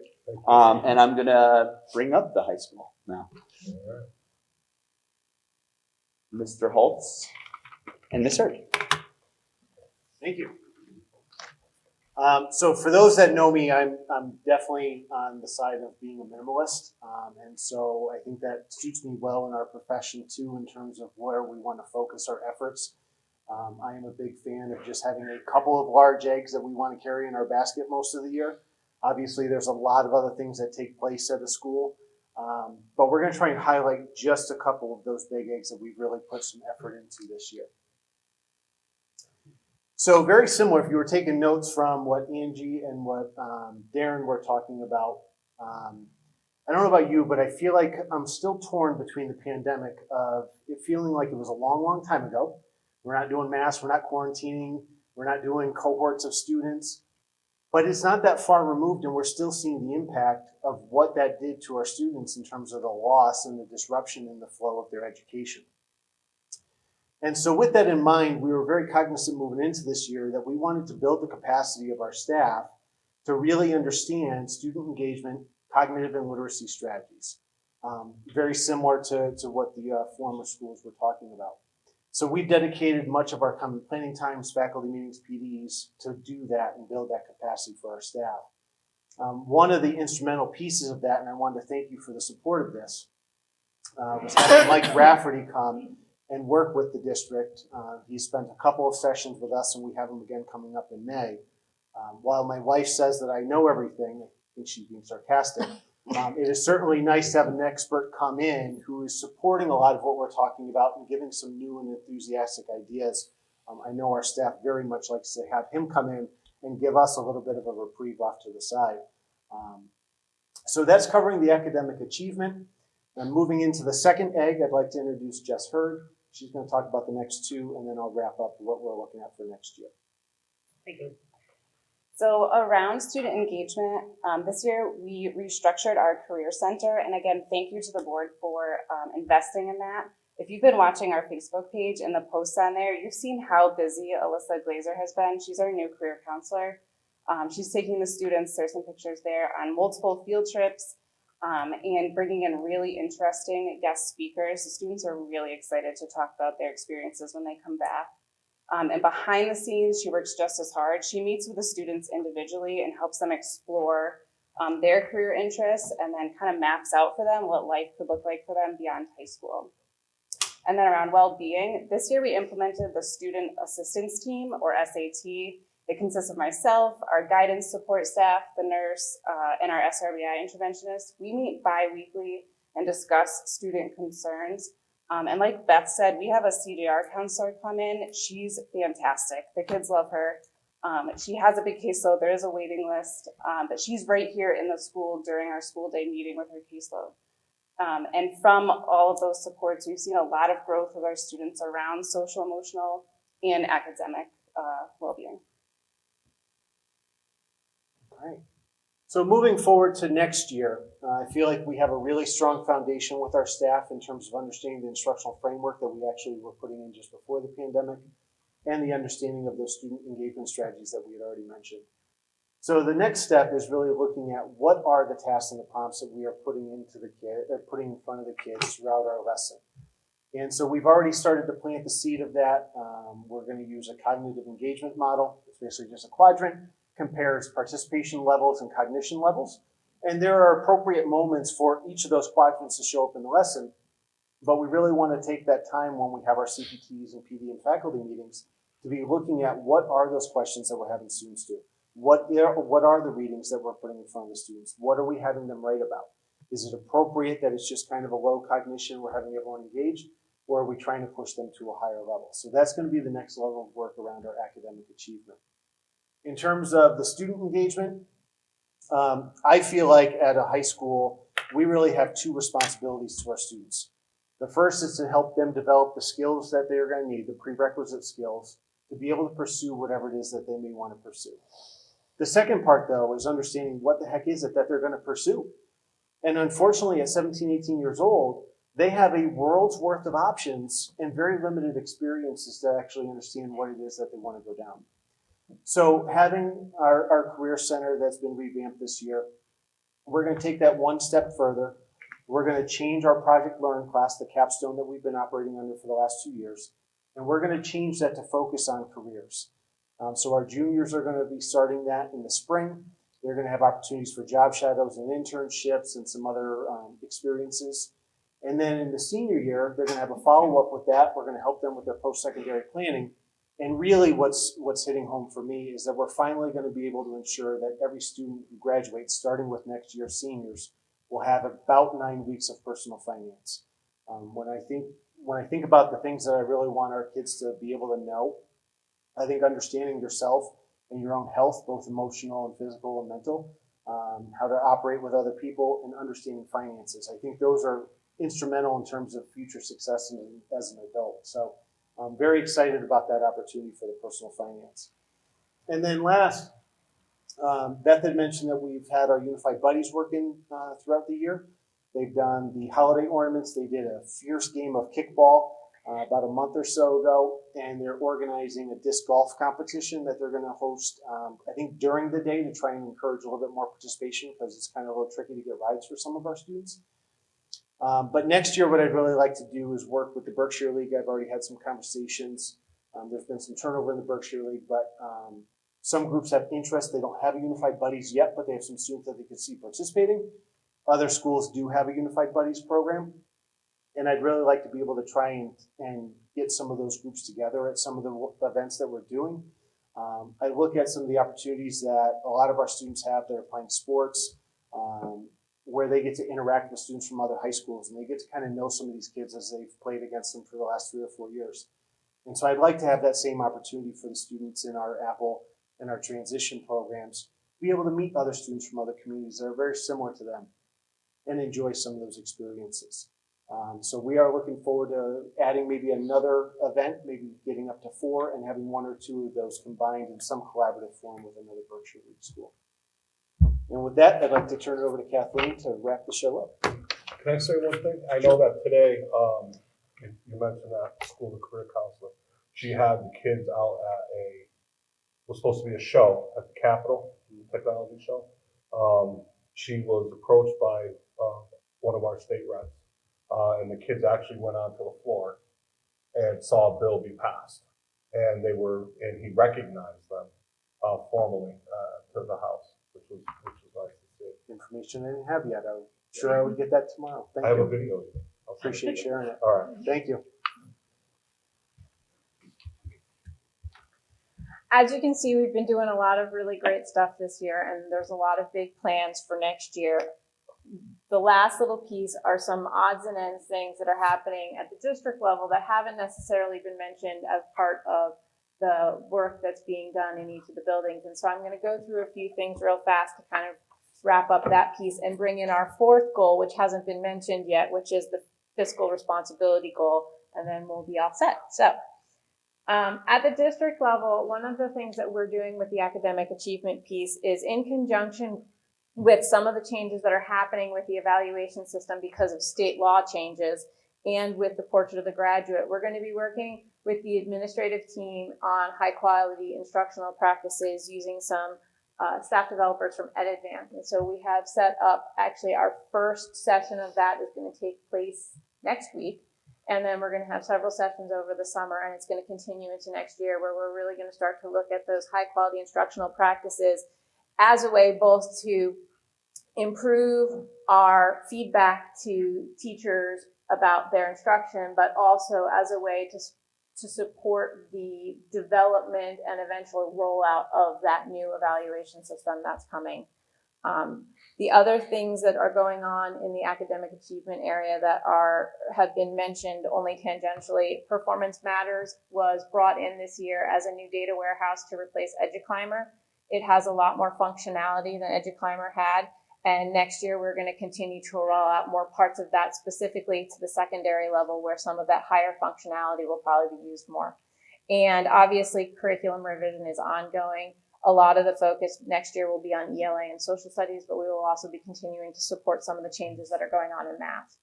And I'm going to bring up the high school now. Mr. Holtz and Ms. Hurd. Thank you. So for those that know me, I'm definitely on the side of being a minimalist. And so I think that suits me well in our profession too, in terms of where we want to focus our efforts. I am a big fan of just having a couple of large eggs that we want to carry in our basket most of the year. Obviously, there's a lot of other things that take place at the school, but we're going to try and highlight just a couple of those big eggs that we've really put some effort into this year. So very similar, if you were taking notes from what Angie and what Darren were talking about, I don't know about you, but I feel like I'm still torn between the pandemic of it feeling like it was a long, long time ago. We're not doing masks, we're not quarantining, we're not doing cohorts of students, but it's not that far removed and we're still seeing the impact of what that did to our students in terms of the loss and the disruption in the flow of their education. And so with that in mind, we were very cognizant moving into this year that we wanted to build the capacity of our staff to really understand student engagement, cognitive and literacy strategies. Very similar to what the former schools were talking about. So we've dedicated much of our common planning times, faculty meetings, PDs, to do that and build that capacity for our staff. One of the instrumental pieces of that, and I wanted to thank you for the support of this, was having Mike Rafferty come and work with the district. He spent a couple of sessions with us, and we have him again coming up in May. While my wife says that I know everything, I think she's being sarcastic, it is certainly nice to have an expert come in who is supporting a lot of what we're talking about and giving some new and enthusiastic ideas. I know our staff very much likes to have him come in and give us a little bit of a reprieve off to the side. So that's covering the academic achievement. And moving into the second egg, I'd like to introduce Jess Hurd. She's going to talk about the next two, and then I'll wrap up what we're looking at for next year. Thank you. So around student engagement, this year we restructured our career center. And again, thank you to the board for investing in that. If you've been watching our Facebook page and the posts on there, you've seen how busy Alyssa Glazer has been. She's our new career counselor. She's taking the students, there's some pictures there, on multiple field trips and bringing in really interesting guest speakers. The students are really excited to talk about their experiences when they come back. And behind the scenes, she works just as hard. She meets with the students individually and helps them explore their career interests and then kind of maps out for them what life could look like for them beyond high school. And then around well-being, this year we implemented the Student Assistance Team, or SAT. It consists of myself, our guidance support staff, the nurse, and our SRBI interventionist. We meet bi-weekly and discuss student concerns. And like Beth said, we have a CDR counselor come in. She's fantastic. The kids love her. She has a big caseload. There is a waiting list, but she's right here in the school during our school day meeting with her caseload. And from all of those supports, we've seen a lot of growth with our students around social, emotional, and academic well-being. All right. So moving forward to next year, I feel like we have a really strong foundation with our staff in terms of understanding the instructional framework that we actually were putting in just before the pandemic and the understanding of those student engagement strategies that we had already mentioned. So the next step is really looking at what are the tasks and the prompts that we are putting into the putting in front of the kids throughout our lesson. And so we've already started to plant the seed of that. We're going to use a cognitive engagement model. It's basically just a quadrant, compares participation levels and cognition levels. And there are appropriate moments for each of those quadrants to show up in the lesson. But we really want to take that time when we have our CPTs and PD and faculty meetings to be looking at what are those questions that we're having students do. What are the readings that we're putting in front of the students? What are we having them write about? Is it appropriate that it's just kind of a low cognition, we're having everyone engaged, or are we trying to push them to a higher level? So that's going to be the next level of work around our academic achievement. In terms of the student engagement, I feel like at a high school, we really have two responsibilities to our students. The first is to help them develop the skills that they're going to need, the prerequisite skills, to be able to pursue whatever it is that they may want to pursue. The second part, though, is understanding what the heck is it that they're going to pursue. And unfortunately, at 17, 18 years old, they have a world's worth of options and very limited experiences to actually understand what it is that they want to go down. So having our career center that's been revamped this year, we're going to take that one step further. We're going to change our Project Learn class, the capstone that we've been operating under for the last 2 years, and we're going to change that to focus on careers. So our juniors are going to be starting that in the spring. They're going to have opportunities for job shadows and internships and some other experiences. And then in the senior year, they're going to have a follow-up with that. We're going to help them with their post-secondary planning. And really what's hitting home for me is that we're finally going to be able to ensure that every student who graduates, starting with next year's seniors, will have about 9 weeks of personal finance. When I think about the things that I really want our kids to be able to know, I think understanding yourself and your own health, both emotional and physical and mental, how to operate with other people, and understanding finances. I think those are instrumental in terms of future success as an adult. So I'm very excited about that opportunity for the personal finance. And then last, Beth had mentioned that we've had our Unified Buddies working throughout the year. They've done the holiday ornaments. They did a fierce game of kickball about a month or so ago, and they're organizing a disc golf competition that they're going to host, I think, during the day to try and encourage a little bit more participation, because it's kind of a little tricky to get rides for some of our students. But next year, what I'd really like to do is work with the Berkshire League. I've already had some conversations. There's been some turnover in the Berkshire League, but some groups have interest. They don't have a Unified Buddies yet, but they have some students that they could see participating. Other schools do have a Unified Buddies program. And I'd really like to be able to try and get some of those groups together at some of the events that we're doing. I look at some of the opportunities that a lot of our students have that are playing sports, where they get to interact with students from other high schools, and they get to kind of know some of these kids as they've played against them for the last 3 or 4 years. And so I'd like to have that same opportunity for the students in our Apple and our transition programs, be able to meet other students from other communities that are very similar to them and enjoy some of those experiences. So we are looking forward to adding maybe another event, maybe getting up to 4 and having 1 or 2 of those combined in some collaborative form with another Berkshire League school. And with that, I'd like to turn it over to Kathleen to wrap the show up. Can I say one thing? I know that today, you mentioned that school of career counselor. She had the kids out at was supposed to be a show at the Capitol, technology show. She was approached by one of our state reps, and the kids actually went onto the floor and saw a bill be passed, and he recognized them formally to the House, which was nice to see. Information I didn't have yet. I'm sure I would get that tomorrow. Thank you. I have a video. I'll Appreciate sharing it. All right. Thank you. As you can see, we've been doing a lot of really great stuff this year, and there's a lot of big plans for next year. The last little piece are some odds and ends things that are happening at the district level that haven't necessarily been mentioned as part of the work that's being done in each of the buildings. And so I'm going to go through a few things real fast to kind of wrap up that piece and bring in our 4th goal, which hasn't been mentioned yet, which is the fiscal responsibility goal, and then we'll be all set. So at the district level, one of the things that we're doing with the academic achievement piece is, in conjunction with some of the changes that are happening with the evaluation system because of state law changes and with the portrait of the graduate, we're going to be working with the administrative team on high quality instructional practices using some staff developers from EdAdvance. And so we have set up, actually our first session of that is going to take place next week. And then we're going to have several sessions over the summer, and it's going to continue into next year, where we're really going to start to look at those high quality instructional practices as a way both to improve our feedback to teachers about their instruction, but also as a way to support the development and eventual rollout of that new evaluation system that's coming. The other things that are going on in the academic achievement area that have been mentioned only tangentially, Performance Matters was brought in this year as a new data warehouse to replace EduClimber. It has a lot more functionality than EduClimber had, and next year we're going to continue to roll out more parts of that, specifically to the secondary level, where some of that higher functionality will probably be used more. And obviously curriculum revision is ongoing. A lot of the focus next year will be on ELA and social studies, but we will also be continuing to support some of the changes that are going on in math.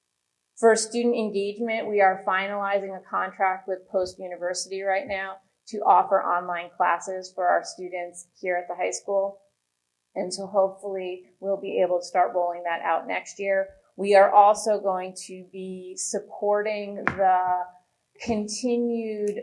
For student engagement, we are finalizing a contract with Post University right now to offer online classes for our students here at the high school. And so hopefully we'll be able to start rolling that out next year. We are also going to be supporting the continued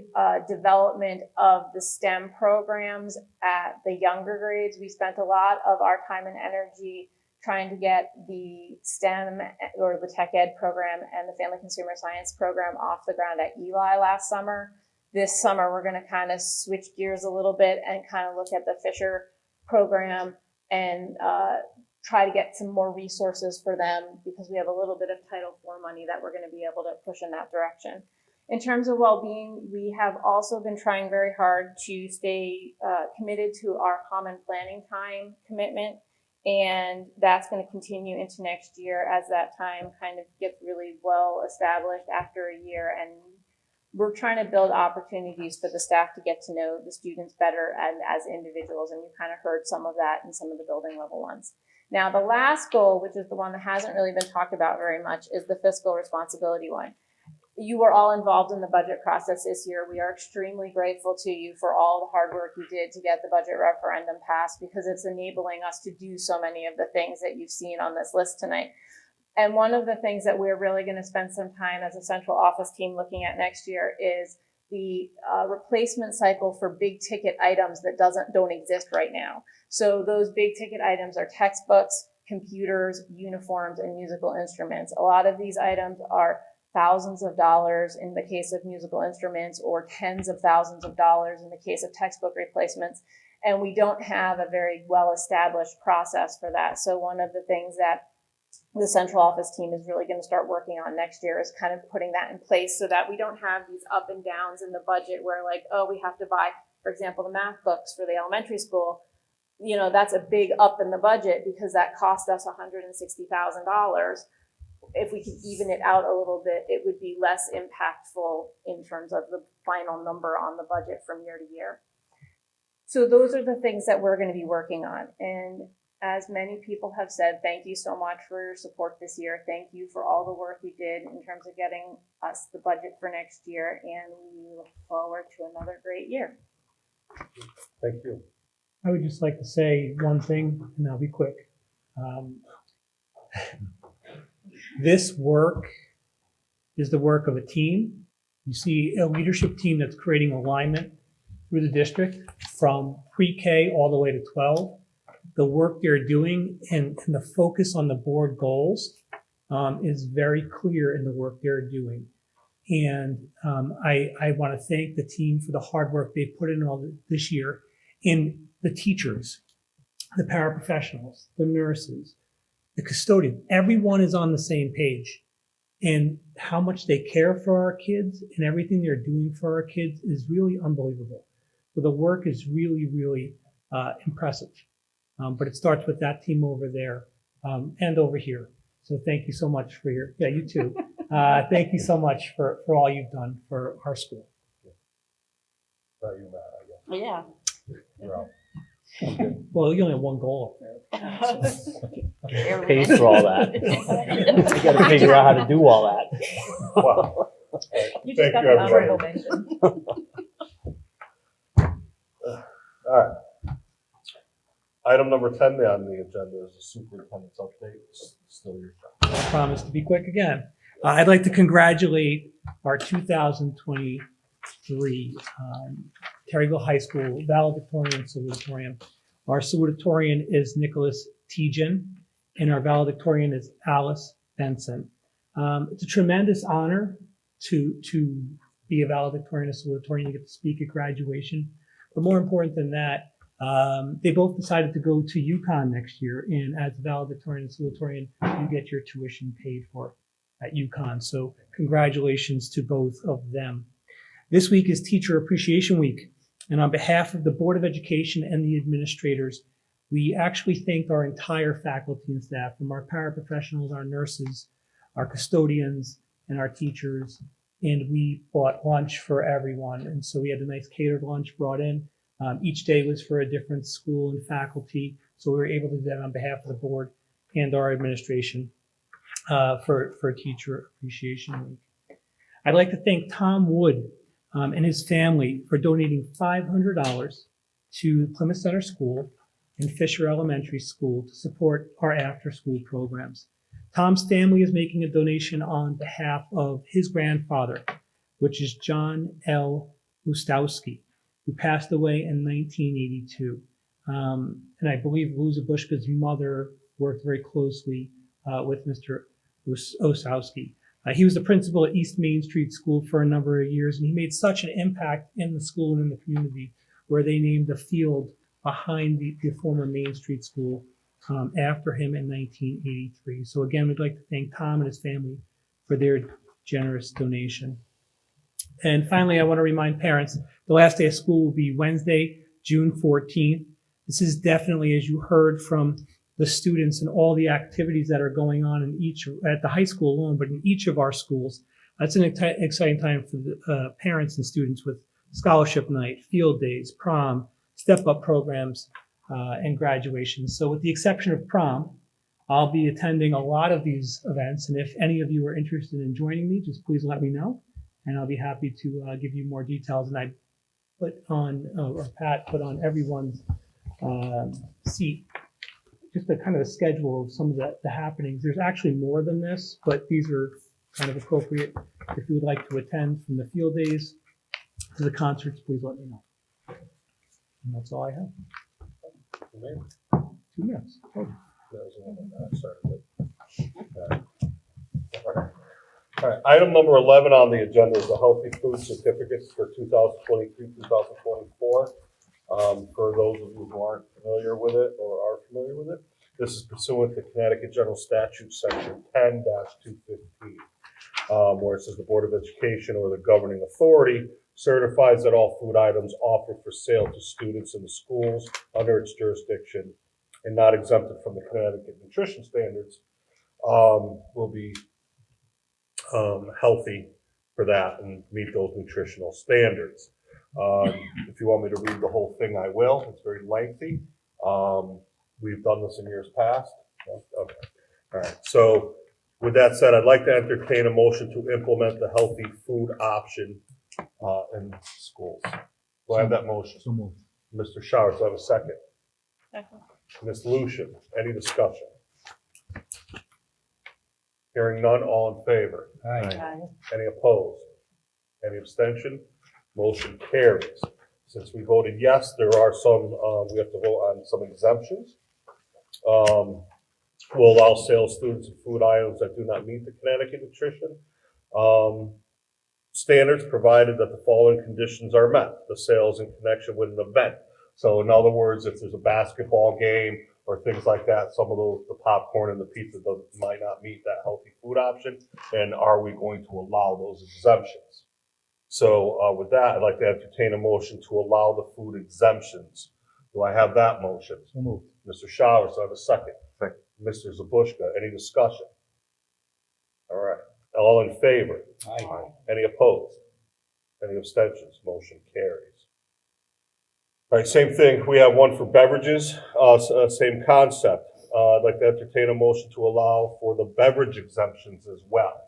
development of the STEM programs at the younger grades. We spent a lot of our time and energy trying to get the STEM or the tech ed program and the family consumer science program off the ground at Eli last summer. this summer, we're going to kind of switch gears a little bit and kind of look at the Fisher program and try to get some more resources for them, because we have a little bit of Title IV money that we're going to be able to push in that direction. In terms of well-being, we have also been trying very hard to stay committed to our common planning time commitment, and that's going to continue into next year as that time kind of gets really well established after a year. And we're trying to build opportunities for the staff to get to know the students better and as individuals, and you kind of heard some of that in some of the building level ones. Now, the last goal, which is the one that hasn't really been talked about very much, is the fiscal responsibility one. You were all involved in the budget process this year. We are extremely grateful to you for all the hard work you did to get the budget referendum passed, because it's enabling us to do so many of the things that you've seen on this list tonight. And one of the things that we're really going to spend some time as a central office team looking at next year is the replacement cycle for big ticket items that don't exist right now. So those big ticket items are textbooks, computers, uniforms, and musical instruments. A lot of these items are thousands of dollars in the case of musical instruments, or tens of thousands of dollars in the case of textbook replacements. And we don't have a very well-established process for that. So one of the things that the central office team is really going to start working on next year is kind of putting that in place, so that we don't have these up and downs in the budget where, like, oh, we have to buy, for example, the math books for the elementary school. You know, that's a big up in the budget because that cost us $160,000. If we could even it out a little bit, it would be less impactful in terms of the final number on the budget from year to year. So those are the things that we're going to be working on. And as many people have said, thank you so much for your support this year. Thank you for all the work you did in terms of getting us the budget for next year. And we look forward to another great year. Thank you. I would just like to say one thing, and I'll be quick. This work is the work of a team. You see a leadership team that's creating alignment through the district from pre-K all the way to 12. The work they're doing and the focus on the board goals is very clear in the work they're doing. And I want to thank the team for the hard work they put in all this year, and the teachers, the paraprofessionals, the nurses, the custodian. Everyone is on the same page, and how much they care for our kids and everything they're doing for our kids is really unbelievable. So the work is really, really impressive. But it starts with that team over there and over here. So thank you so much for you too. Thank you so much for all you've done for our school. Not you, Matt, I guess. Yeah. You're out. Well, you only have one goal up there. Pays for all that. You gotta figure out how to do all that. Wow. You Thank just got you, the honorable everybody. mention. All right. Item number 10 on the agenda is the superintendent's update. It's still your turn. I promise to be quick again. I'd like to congratulate our 2023 Terryville High School valedictorian salutatorian. Our salutatorian is Nicholas Tejan, and our valedictorian is Alice Benson. It's a tremendous honor to be a valedictorian and salutatorian. You get to speak at graduation. But more important than that, they both decided to go to UConn next year, and as a valedictorian and salutatorian, you get your tuition paid for at UConn. So congratulations to both of them. This week is Teacher Appreciation Week, and on behalf of the Board of Education and the administrators, we actually thank our entire faculty and staff, from our paraprofessionals, our nurses, our custodians, and our teachers. And we bought lunch for everyone, and so we had a nice catered lunch brought in. Each day was for a different school and faculty, so we were able to do that on behalf of the board and our administration for Teacher Appreciation Week. I'd like to thank Tom Wood and his family for donating $500 to Plymouth Center School and Fisher Elementary School to support our after-school programs. Tom's family is making a donation on behalf of his grandfather, which is John L. Ustowski, who passed away in 1982. And I believe Lou Zabushka's mother worked very closely with Mr. Osowski. He was the principal at East Main Street School for a number of years, and he made such an impact in the school and in the community where they named a field behind the former Main Street School after him in 1983. So again, we'd like to thank Tom and his family for their generous donation. And finally, I want to remind parents, the last day of school will be Wednesday, June 14th. This is definitely, as you heard from the students and all the activities that are going on in each, at the high school alone, but in each of our schools. That's an exciting time for the parents and students with scholarship night, field days, prom, step-up programs, and graduation. So with the exception of prom, I'll be attending a lot of these events. And if any of you are interested in joining me, just please let me know. And I'll be happy to give you more details. And I put on, or Pat put on everyone's seat, just a kind of a schedule of some of the happenings. There's actually more than this, but these are kind of appropriate. If you would like to attend from the field days to the concerts, please let me know. And that's all I have. 2 minutes. Oh. All right, item number 11 on the agenda is the healthy food certificates for 2023-2024. For those of you who aren't familiar with it or are familiar with it, this is pursuant to Connecticut General Statute Section 10-215, where it says the Board of Education or the governing authority certifies that all food items offered for sale to students in the schools under its jurisdiction and not exempted from the Connecticut nutrition standards will be healthy for that and meet those nutritional standards. If you want me to read the whole thing, I will. It's very lengthy. We've done this in years past. Okay. All right. So with that said, I'd like to entertain a motion to implement the healthy food option in schools. Do I have that motion? So moved. Mr. Showers, do I have a second? Second. Ms. Lucian, any discussion? Hearing none, all in favor? Aye. Any opposed? Any abstention? Motion carries. Since we voted yes, there are some, we have to vote on some exemptions. Will allow sales students of food items that do not meet the Connecticut nutrition standards, provided that the following conditions are met. The sales in connection with an event. So in other words, if there's a basketball game or things like that, some of those, the popcorn and the pizza might not meet that healthy food option. And are we going to allow those exemptions? So with that, I'd like to entertain a motion to allow the food exemptions. Do I have that motion? So moved. Mr. Showers, do I have a second? Second. Mr. Zabushka, any discussion? All right. All in favor? Aye. Any opposed? Any abstentions? Motion carries. All right, same thing. We have one for beverages, same concept. I'd like to entertain a motion to allow for the beverage exemptions as well.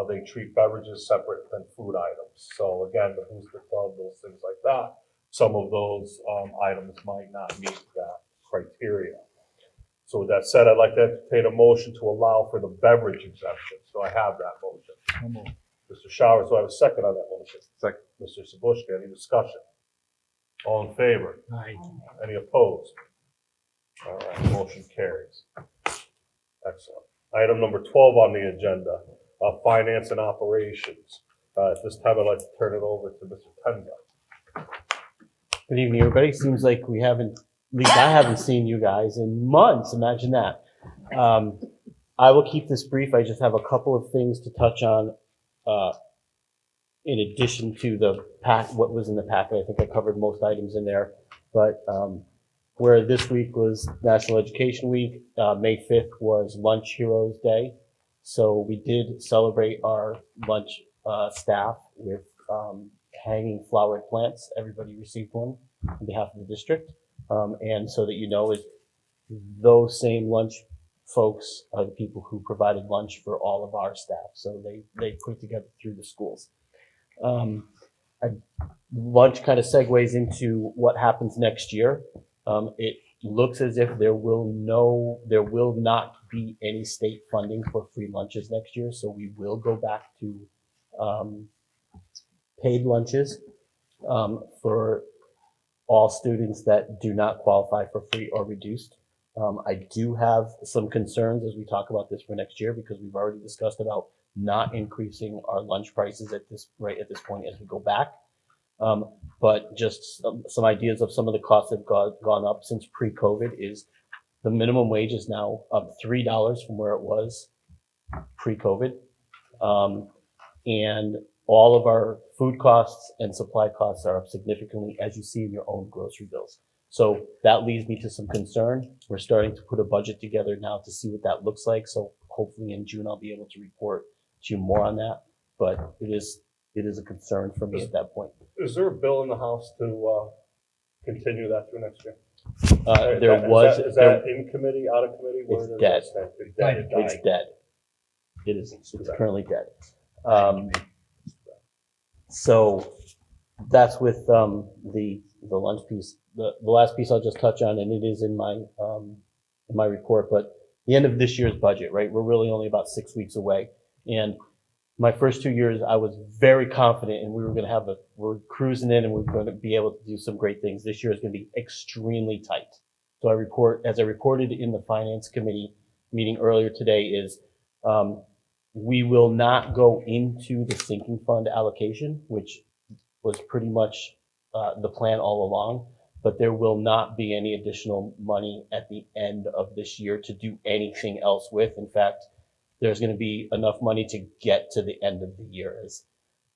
They treat beverages separate than food items. So again, the Booster Club, those things like that, some of those items might not meet that criteria. So with that said, I'd like to entertain a motion to allow for the beverage exemptions. Do I have that motion? So moved. Mr. Showers, do I have a second on that motion? Second. Mr. Zabushka, any discussion? All in favor? Aye. Any opposed? All right, motion carries. Excellent. Item number 12 on the agenda, finance and operations. At this time, I'd like to turn it over to Mr. Tenga. Good evening, everybody. Seems like we haven't, at least I haven't seen you guys in months. Imagine that. I will keep this brief. I just have a couple of things to touch on in addition to the what was in the packet. I think I covered most items in there. But where this week was National Education Week, May 5th was Lunch Heroes Day. So we did celebrate our lunch staff with hanging flowered plants. Everybody received one on behalf of the district. And so that you know, those same lunch folks are the people who provided lunch for all of our staff. So they put it together through the schools. Lunch kind of segues into what happens next year. It looks as if there will not be any state funding for free lunches next year. So we will go back to paid lunches for all students that do not qualify for free or reduced. I do have some concerns as we talk about this for next year because we've already discussed about not increasing our lunch prices at this point as we go back. But just some ideas of some of the costs that have gone up since pre-COVID is the minimum wage is now up $3 from where it was pre-COVID. And all of our food costs and supply costs are up significantly, as you see in your own grocery bills. So that leads me to some concern. We're starting to put a budget together now to see what that looks like. So hopefully in June, I'll be able to report to you more on that. But it is a concern for me at that point. Is there a bill in the House to continue that through next year? Is that in committee, out of committee? It's dead. It's dead. It's currently dead. So that's with the lunch piece. The last piece I'll just touch on, and it is in my report, but the end of this year's budget, right? We're really only about 6 weeks away. And my first 2 years, I was very confident and we're cruising in and we're going to be able to do some great things. This year is going to be extremely tight. So as I reported in the finance committee meeting earlier today is, we will not go into the sinking fund allocation, which was pretty much the plan all along, but there will not be any additional money at the end of this year to do anything else with. In fact, there's going to be enough money to get to the end of the year. As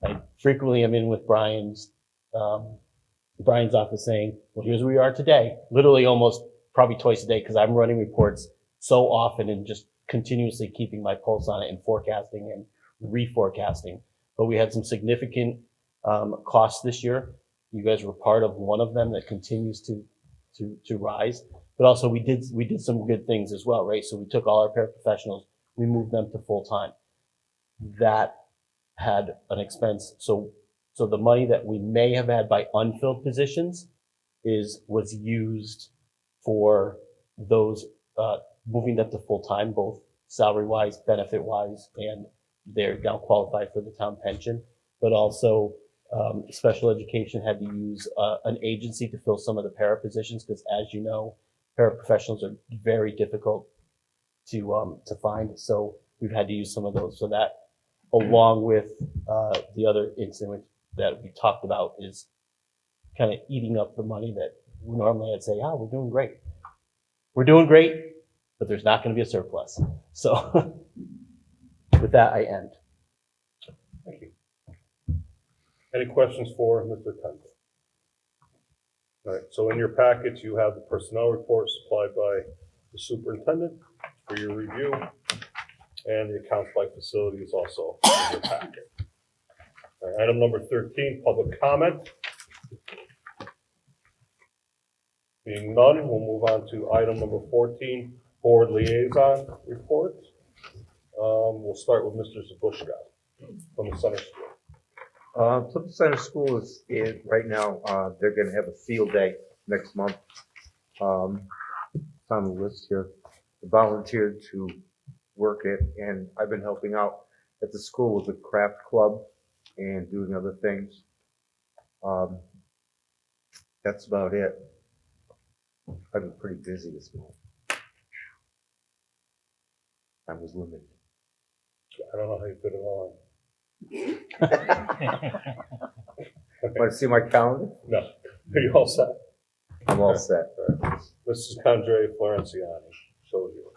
I frequently am in with Brian's office saying, well, here's where we are today, literally almost probably twice a day because I'm running reports so often and just continuously keeping my pulse on it and forecasting and reforecasting. But we had some significant costs this year. You guys were part of one of them that continues to rise. But also we did some good things as well, right? So we took all our paraprofessionals, we moved them to full time. That had an expense. So the money that we may have had by unfilled positions was used for those moving them to full time, both salary wise, benefit wise, and they're now qualified for the town pension. But also special education had to use an agency to fill some of the para positions because, as you know, paraprofessionals are very difficult to find. So we've had to use some of those. So that, along with the other incident that we talked about, is kind of eating up the money that normally I'd say, we're doing great. We're doing great, but there's not going to be a surplus. So with that, I end. Thank you. Any questions for Mr. Tender? All right, so in your packets, you have the personnel report supplied by the superintendent for your review, and the accounts by facility is also in your packet. All right, item number 13, public comment. Being none, we'll move on to item number 14, board liaison report. We'll start with Mr. Zabushka from the center school. So the center school is right now, they're going to have a field day next month. It's on the list here. I volunteered to work it, and I've been helping out at the school with the craft club and doing other things. That's about it. I've been pretty busy this month. I was limited. I don't know how you fit it all Want to see my calendar? No. Are you all set? I'm all set. Right. Mrs. Condre Florenciani, show is yours.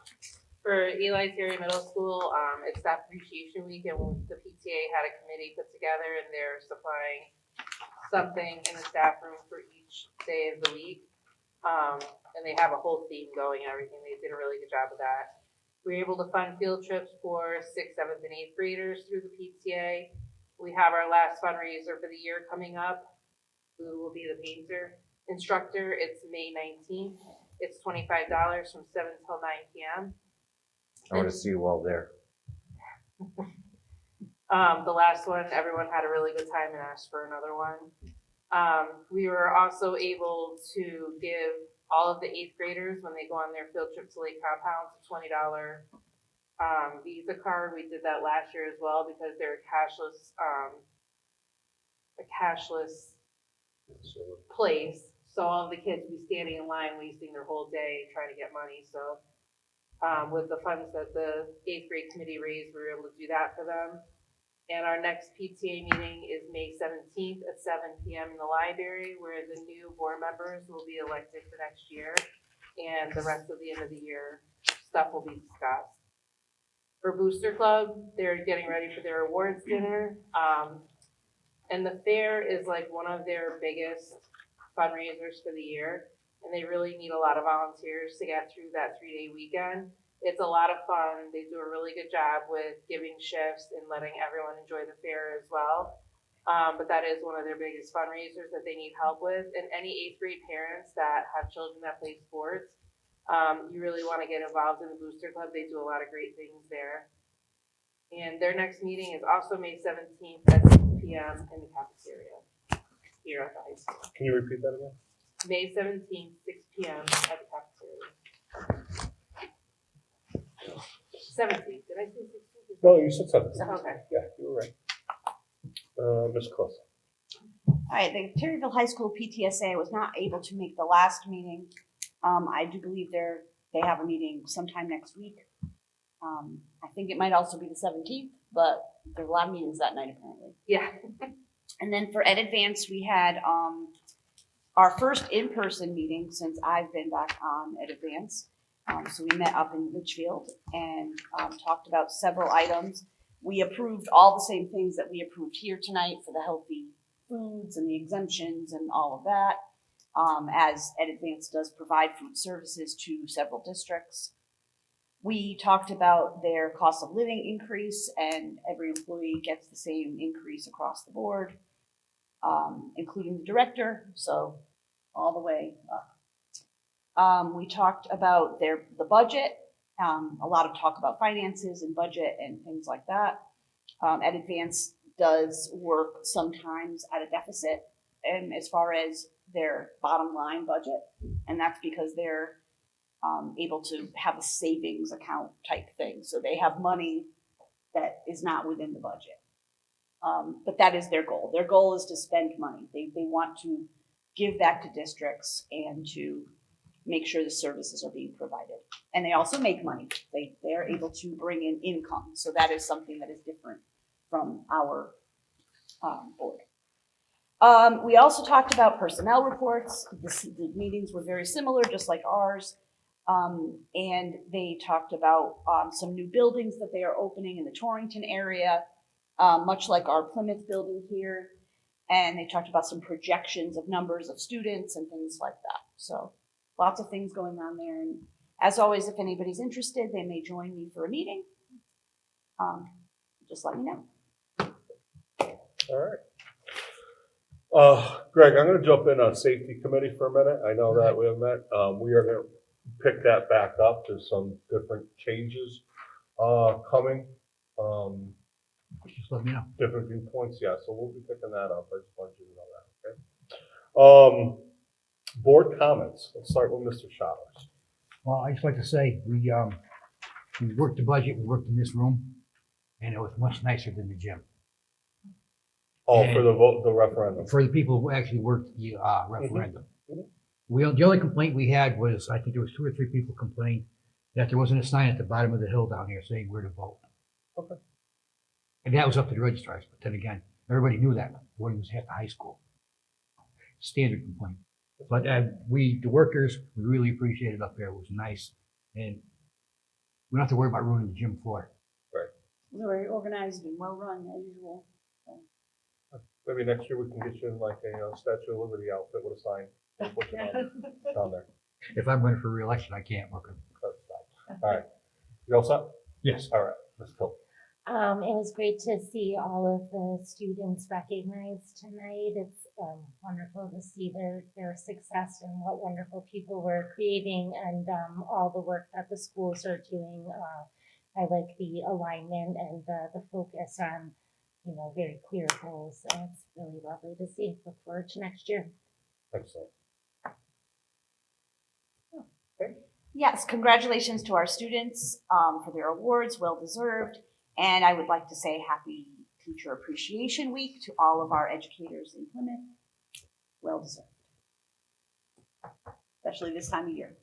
For Eli Terry Middle School, it's Staff Appreciation Week, and the PTA had a committee put together, and they're supplying something in the staff room for each day of the week. And they have a whole theme going and everything. They did a really good job of that. We were able to fund field trips for 6th, 7th, and 8th graders through the PTA. We have our last fundraiser for the year coming up. Who will be the painter instructor? It's May 19th. It's $25 from 7 till 9 p.m. I want to see you all there. The last one, everyone had a really good time and asked for another one. We were also able to give all of the 8th graders, when they go on their field trip to Lake Compounds, a $20 Visa card. We did that last year as well because they're a cashless place. So all of the kids would be standing in line, wasting their whole day trying to get money. So with the funds that the 8th grade committee raised, we were able to do that for them. And our next PTA meeting is May 17th at 7 p.m. in the library, where the new board members will be elected for next year. And the rest of the end of the year stuff will be discussed. For Booster Club, they're getting ready for their awards dinner. And the fair is like one of their biggest fundraisers for the year. And they really need a lot of volunteers to get through that 3-day weekend. It's a lot of fun. They do a really good job with giving shifts and letting everyone enjoy the fair as well. But that is one of their biggest fundraisers that they need help with. And any 8th grade parents that have children that play sports, you really want to get involved in the Booster Club. They do a lot of great things there. And their next meeting is also May 17th at 6 p.m. in the cafeteria here at the high school. Can you repeat that again? May 17th, 6 p.m. at the cafeteria. 17th, did I say 16th? No, you said 17. Okay. Yeah, you were right. Ms. Close. All right, the Terryville High School PTSA was not able to make the last meeting. I do believe they have a meeting sometime next week. I think it might also be the 17th, but there are a lot of meetings that night apparently. Yeah. And then for Ed Advance, we had our first in-person meeting since I've been back on Ed Advance. So we met up in Litchfield and talked about several items. We approved all the same things that we approved here tonight for the healthy foods and the exemptions and all of that. As Ed Advance does provide food services to several districts. We talked about their cost of living increase, and every employee gets the same increase across the board, including the director, so all the way up. We talked about the budget, a lot of talk about finances and budget and things like that. Ed Advance does work sometimes at a deficit, and as far as their bottom line budget, and that's because they're able to have a savings account type thing. So they have money that is not within the budget. But that is their goal. Their goal is to spend money. They want to give back to districts and to make sure the services are being provided. And they also make money. They are able to bring in income. So that is something that is different from our board. We also talked about personnel reports. The meetings were very similar, just like ours. And they talked about some new buildings that they are opening in the Torrington area, much like our Plymouth building here. And they talked about some projections of numbers of students and things like that. So lots of things going on there. And as always, if anybody's interested, they may join me for a meeting. Just let me know. All right. Greg, I'm going to jump in on safety committee for a minute. I know that we have met. We are going to pick that back up. There's some different changes coming. Just let me know. Different viewpoints, yeah. So we'll be picking that up. I just want you to know that. Okay. Board comments. Let's start with Mr. Showers. Well, I just like to say we worked the budget. We worked in this room, and it was much nicer than the gym. Oh, and for the vote, the referendum. For the people who actually worked the referendum. Mm-hmm. The only complaint we had was, I think there was 2 or 3 people complained that there wasn't a sign at the bottom of the hill down here saying where to vote. Okay. And that was up to the registrars. But then again, everybody knew that voting was at the high school. Standard complaint. But the workers, we really appreciated it up there. It was nice. And we don't have to worry about ruining the gym floor. Right. Very organized and well run as usual. Maybe next year we can get you in like a Statue of Liberty outfit with a sign. We'll put you down there. If I'm running for re-election, I can't work it. All right. You all set? Yes. All right. Let's go. It was great to see all of the students recognized tonight. It's wonderful to see their success and what wonderful people we're creating and all the work that the schools are doing. I like the alignment and the focus on, very clear goals. So it's really lovely to see. Look forward to next year. Excellent. Yes, congratulations to our students for their awards, well deserved. And I would like to say happy Teacher Appreciation Week to all of our educators in Plymouth. Well deserved. especially this time of year.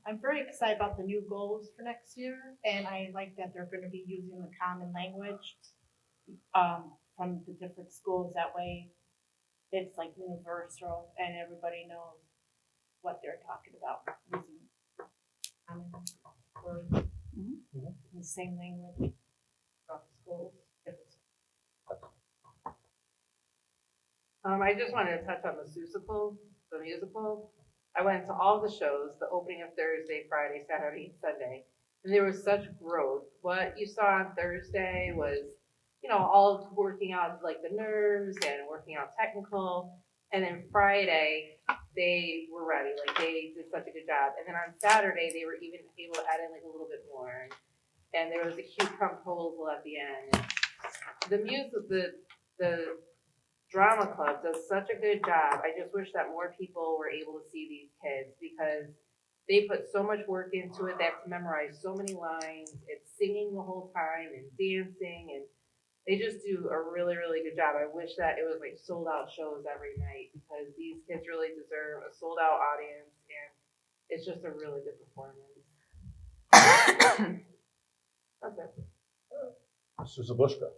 I'm very excited about the new goals for next year, and I like that they're gonna be using the common language from the different schools. That way, it's like universal, and everybody knows what they're talking about using common words in the same language from schools. I just wanted to touch on the Seussical, the musical. I went to all the shows, the opening of Thursday, Friday, Saturday, Sunday, and there was such growth. What you saw on Thursday was, you know, all working out like the nerves and working out technical. And then Friday, they were ready. Like they did such a good job. And then on Saturday, they were even able to add in like a little bit more. And there was a cute proposal at the end. The music, the drama club does such a good job. I just wish that more people were able to see these kids because they put so much work into it. They have to memorize so many lines. It's singing the whole time and dancing, and they just do a really, really good job. I wish that it was like sold out shows every night because these kids really deserve a sold out audience, and it's just a really good performance. That's it. Mr. Zabushka.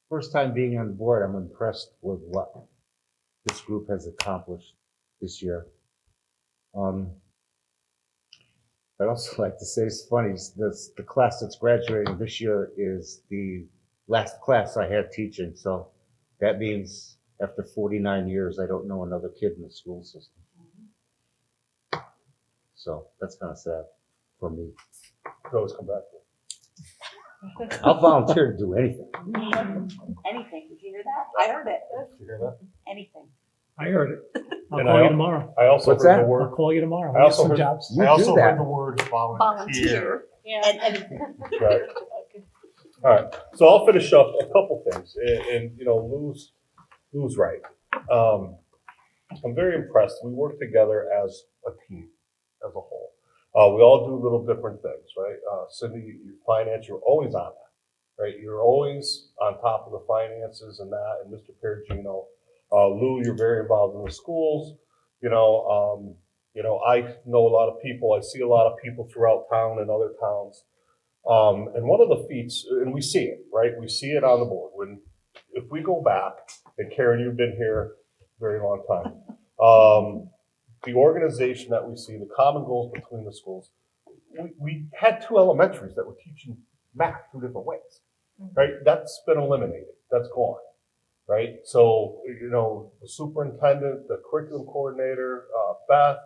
First time being on the board, I'm impressed with what this group has accomplished this year. I'd also like to say it's funny, the class that's graduating this year is the last class I had teaching, so that means after 49 years, I don't know another kid in the school system. So that's kind of sad for me. Could always come back. I'll volunteer to do anything. Anything, did you hear that? I heard it. Did you hear that? Anything. I heard it. I'll And call you tomorrow. I also What's heard that? the word. I'll call you tomorrow. I also Some heard, jobs. I also do that. heard the word volunteer. Yeah. And anything. Right. All right. So I'll finish up a couple things, and you know, Lou's right. I'm very impressed. We work together as a team, as a whole. We all do little different things, right? Cindy, your finance, you're always on that, right? You're always on top of the finances and that. And Mr. Perugino, Lou, you're very involved in the schools. You know, I know a lot of people. I see a lot of people throughout town and other towns. And one of the feats, and we see it, right? We see it on the board. If we go back, and Karen, you've been here a very long time. The organization that we see, the common goals between the schools, we had two elementaries that were teaching math two different ways, right? That's been eliminated. That's gone, right? So, you know, the superintendent, the curriculum coordinator, Beth,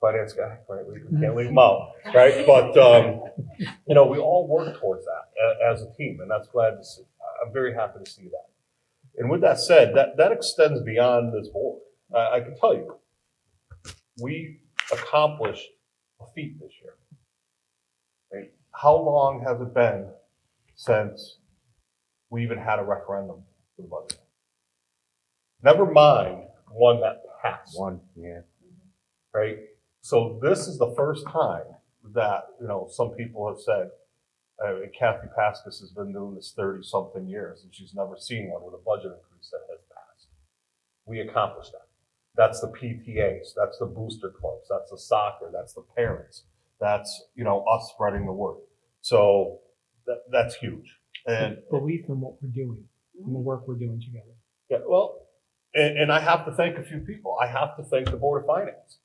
finance guy, right? We can't leave them out, right? But, you know, we all work towards that as a team, and that's glad to see. I'm very happy to see that. And with that said, that extends beyond this board. I can tell you, we accomplished a feat this year. Right? How long has it been since we even had a referendum for the budget? Never mind one that passed. One, yeah. Right? So this is the first time that, you know, some people have said, Kathy Paskus has been doing this 30-something years, and she's never seen one with a budget increase that has passed. We accomplished that. That's the PTAs, that's the booster clubs, that's the soccer, that's the parents, that's, you know, us spreading the word. So that's huge. And Belief in what we're doing and the work we're doing together. yeah, well, and I have to thank a few people. I have to thank the Board of Finance.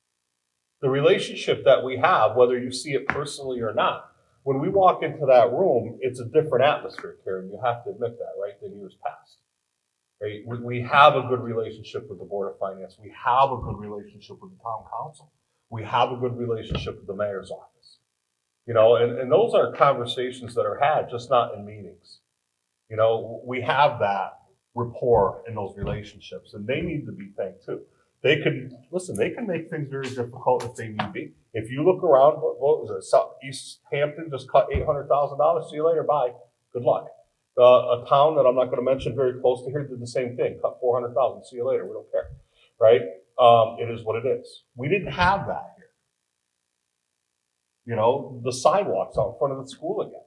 The relationship that we have, whether you see it personally or not, when we walk into that room, it's a different atmosphere, Karen. You have to admit that, right, than years past. Right? We have a good relationship with the Board of Finance. We have a good relationship with the Town Council. We have a good relationship with the Mayor's office. You know, and those are conversations that are had, just not in meetings. You know, we have that rapport in those relationships, and they need to be thanked too. They can make things very difficult if they need be. If you look around, what was it? East Hampton just cut $800,000. See you later. Bye. Good luck. A town that I'm not going to mention very close to here did the same thing. Cut $400,000. See you later. We don't care. Right? It is what it is. We didn't have that here. You know, the sidewalks out in front of the school again.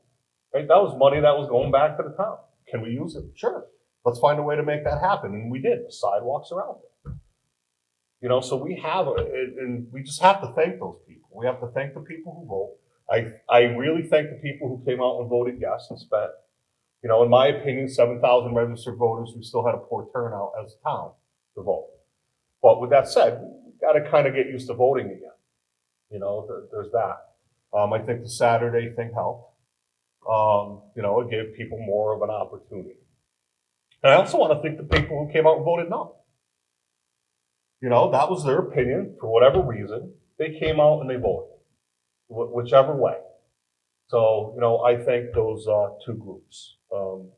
Right? That was money that was going back to the town. Can we use it? Sure. Let's find a way to make that happen. And we did, the sidewalks around it. You know, so we have, and we just have to thank those people. We have to thank the people who vote. I really thank the people who came out and voted yes and spent, you know, in my opinion, 7,000 registered voters. We still had a poor turnout as a town to vote. But with that said, we got to kind of get used to voting again. You know, there's that. I think the Saturday thing helped. You know, it gave people more of an opportunity. And I also want to thank the people who came out and voted no. You know, that was their opinion for whatever reason. They came out and they voted, whichever way. So, you know, I thank those two groups.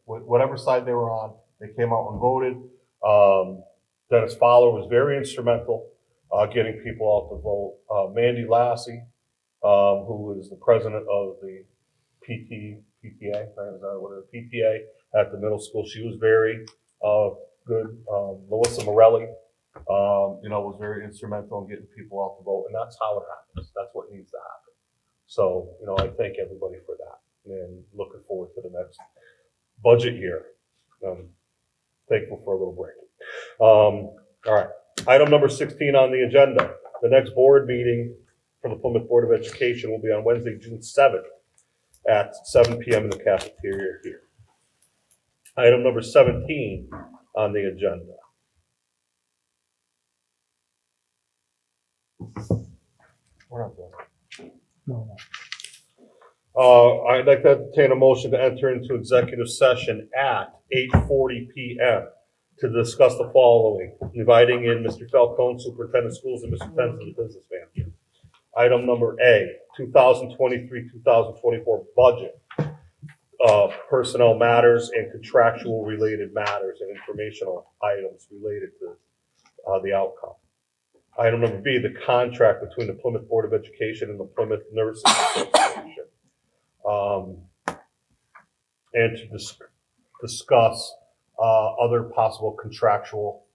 Whatever side they were on, they came out and voted. Dennis Fowler was very instrumental getting people out to vote. Mandy Lassie, who is the president of the PTA, right? Is that what it is? PTA at the middle school. She was very good. Melissa Morelli, you know, was very instrumental in getting people out to vote, and that's how it happens. That's what needs to happen. So, you know, I thank everybody for that, and looking forward to the next budget year. Thankful for a little break. All right, item number 16 on the agenda. The next board meeting for the Plymouth Board of Education will be on Wednesday, June 7th at 7 p.m. in the cafeteria here. Item number 17 on the agenda. We're not done. No. I'd like to entertain a motion to enter into executive session at 8:40 p.m. to discuss the following: inviting in Mr. Falcone, Superintendent of Schools, and Mr. Tensley, the business manager. Item number A, 2023-2024 budget, personnel matters and contractual related matters and informational items related to the outcome. Item number B, the contract between the Plymouth Board of Education and the Plymouth Nurses Association. And to discuss other possible contractual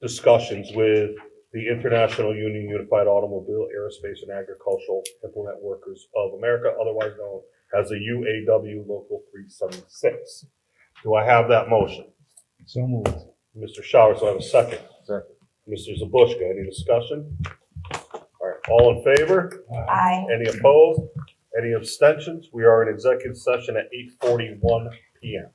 discussions with the International Union Unified Automobile, Aerospace, and Agricultural Implement Workers of America, otherwise known as the UAW Local 376. Do I have that motion? So moved. Mr. Showers, do I have a second? Second. Mr. Zabushka, any discussion? All right, all in favor? Aye. Any opposed? Any abstentions? We are in executive session at 8:41 p.m.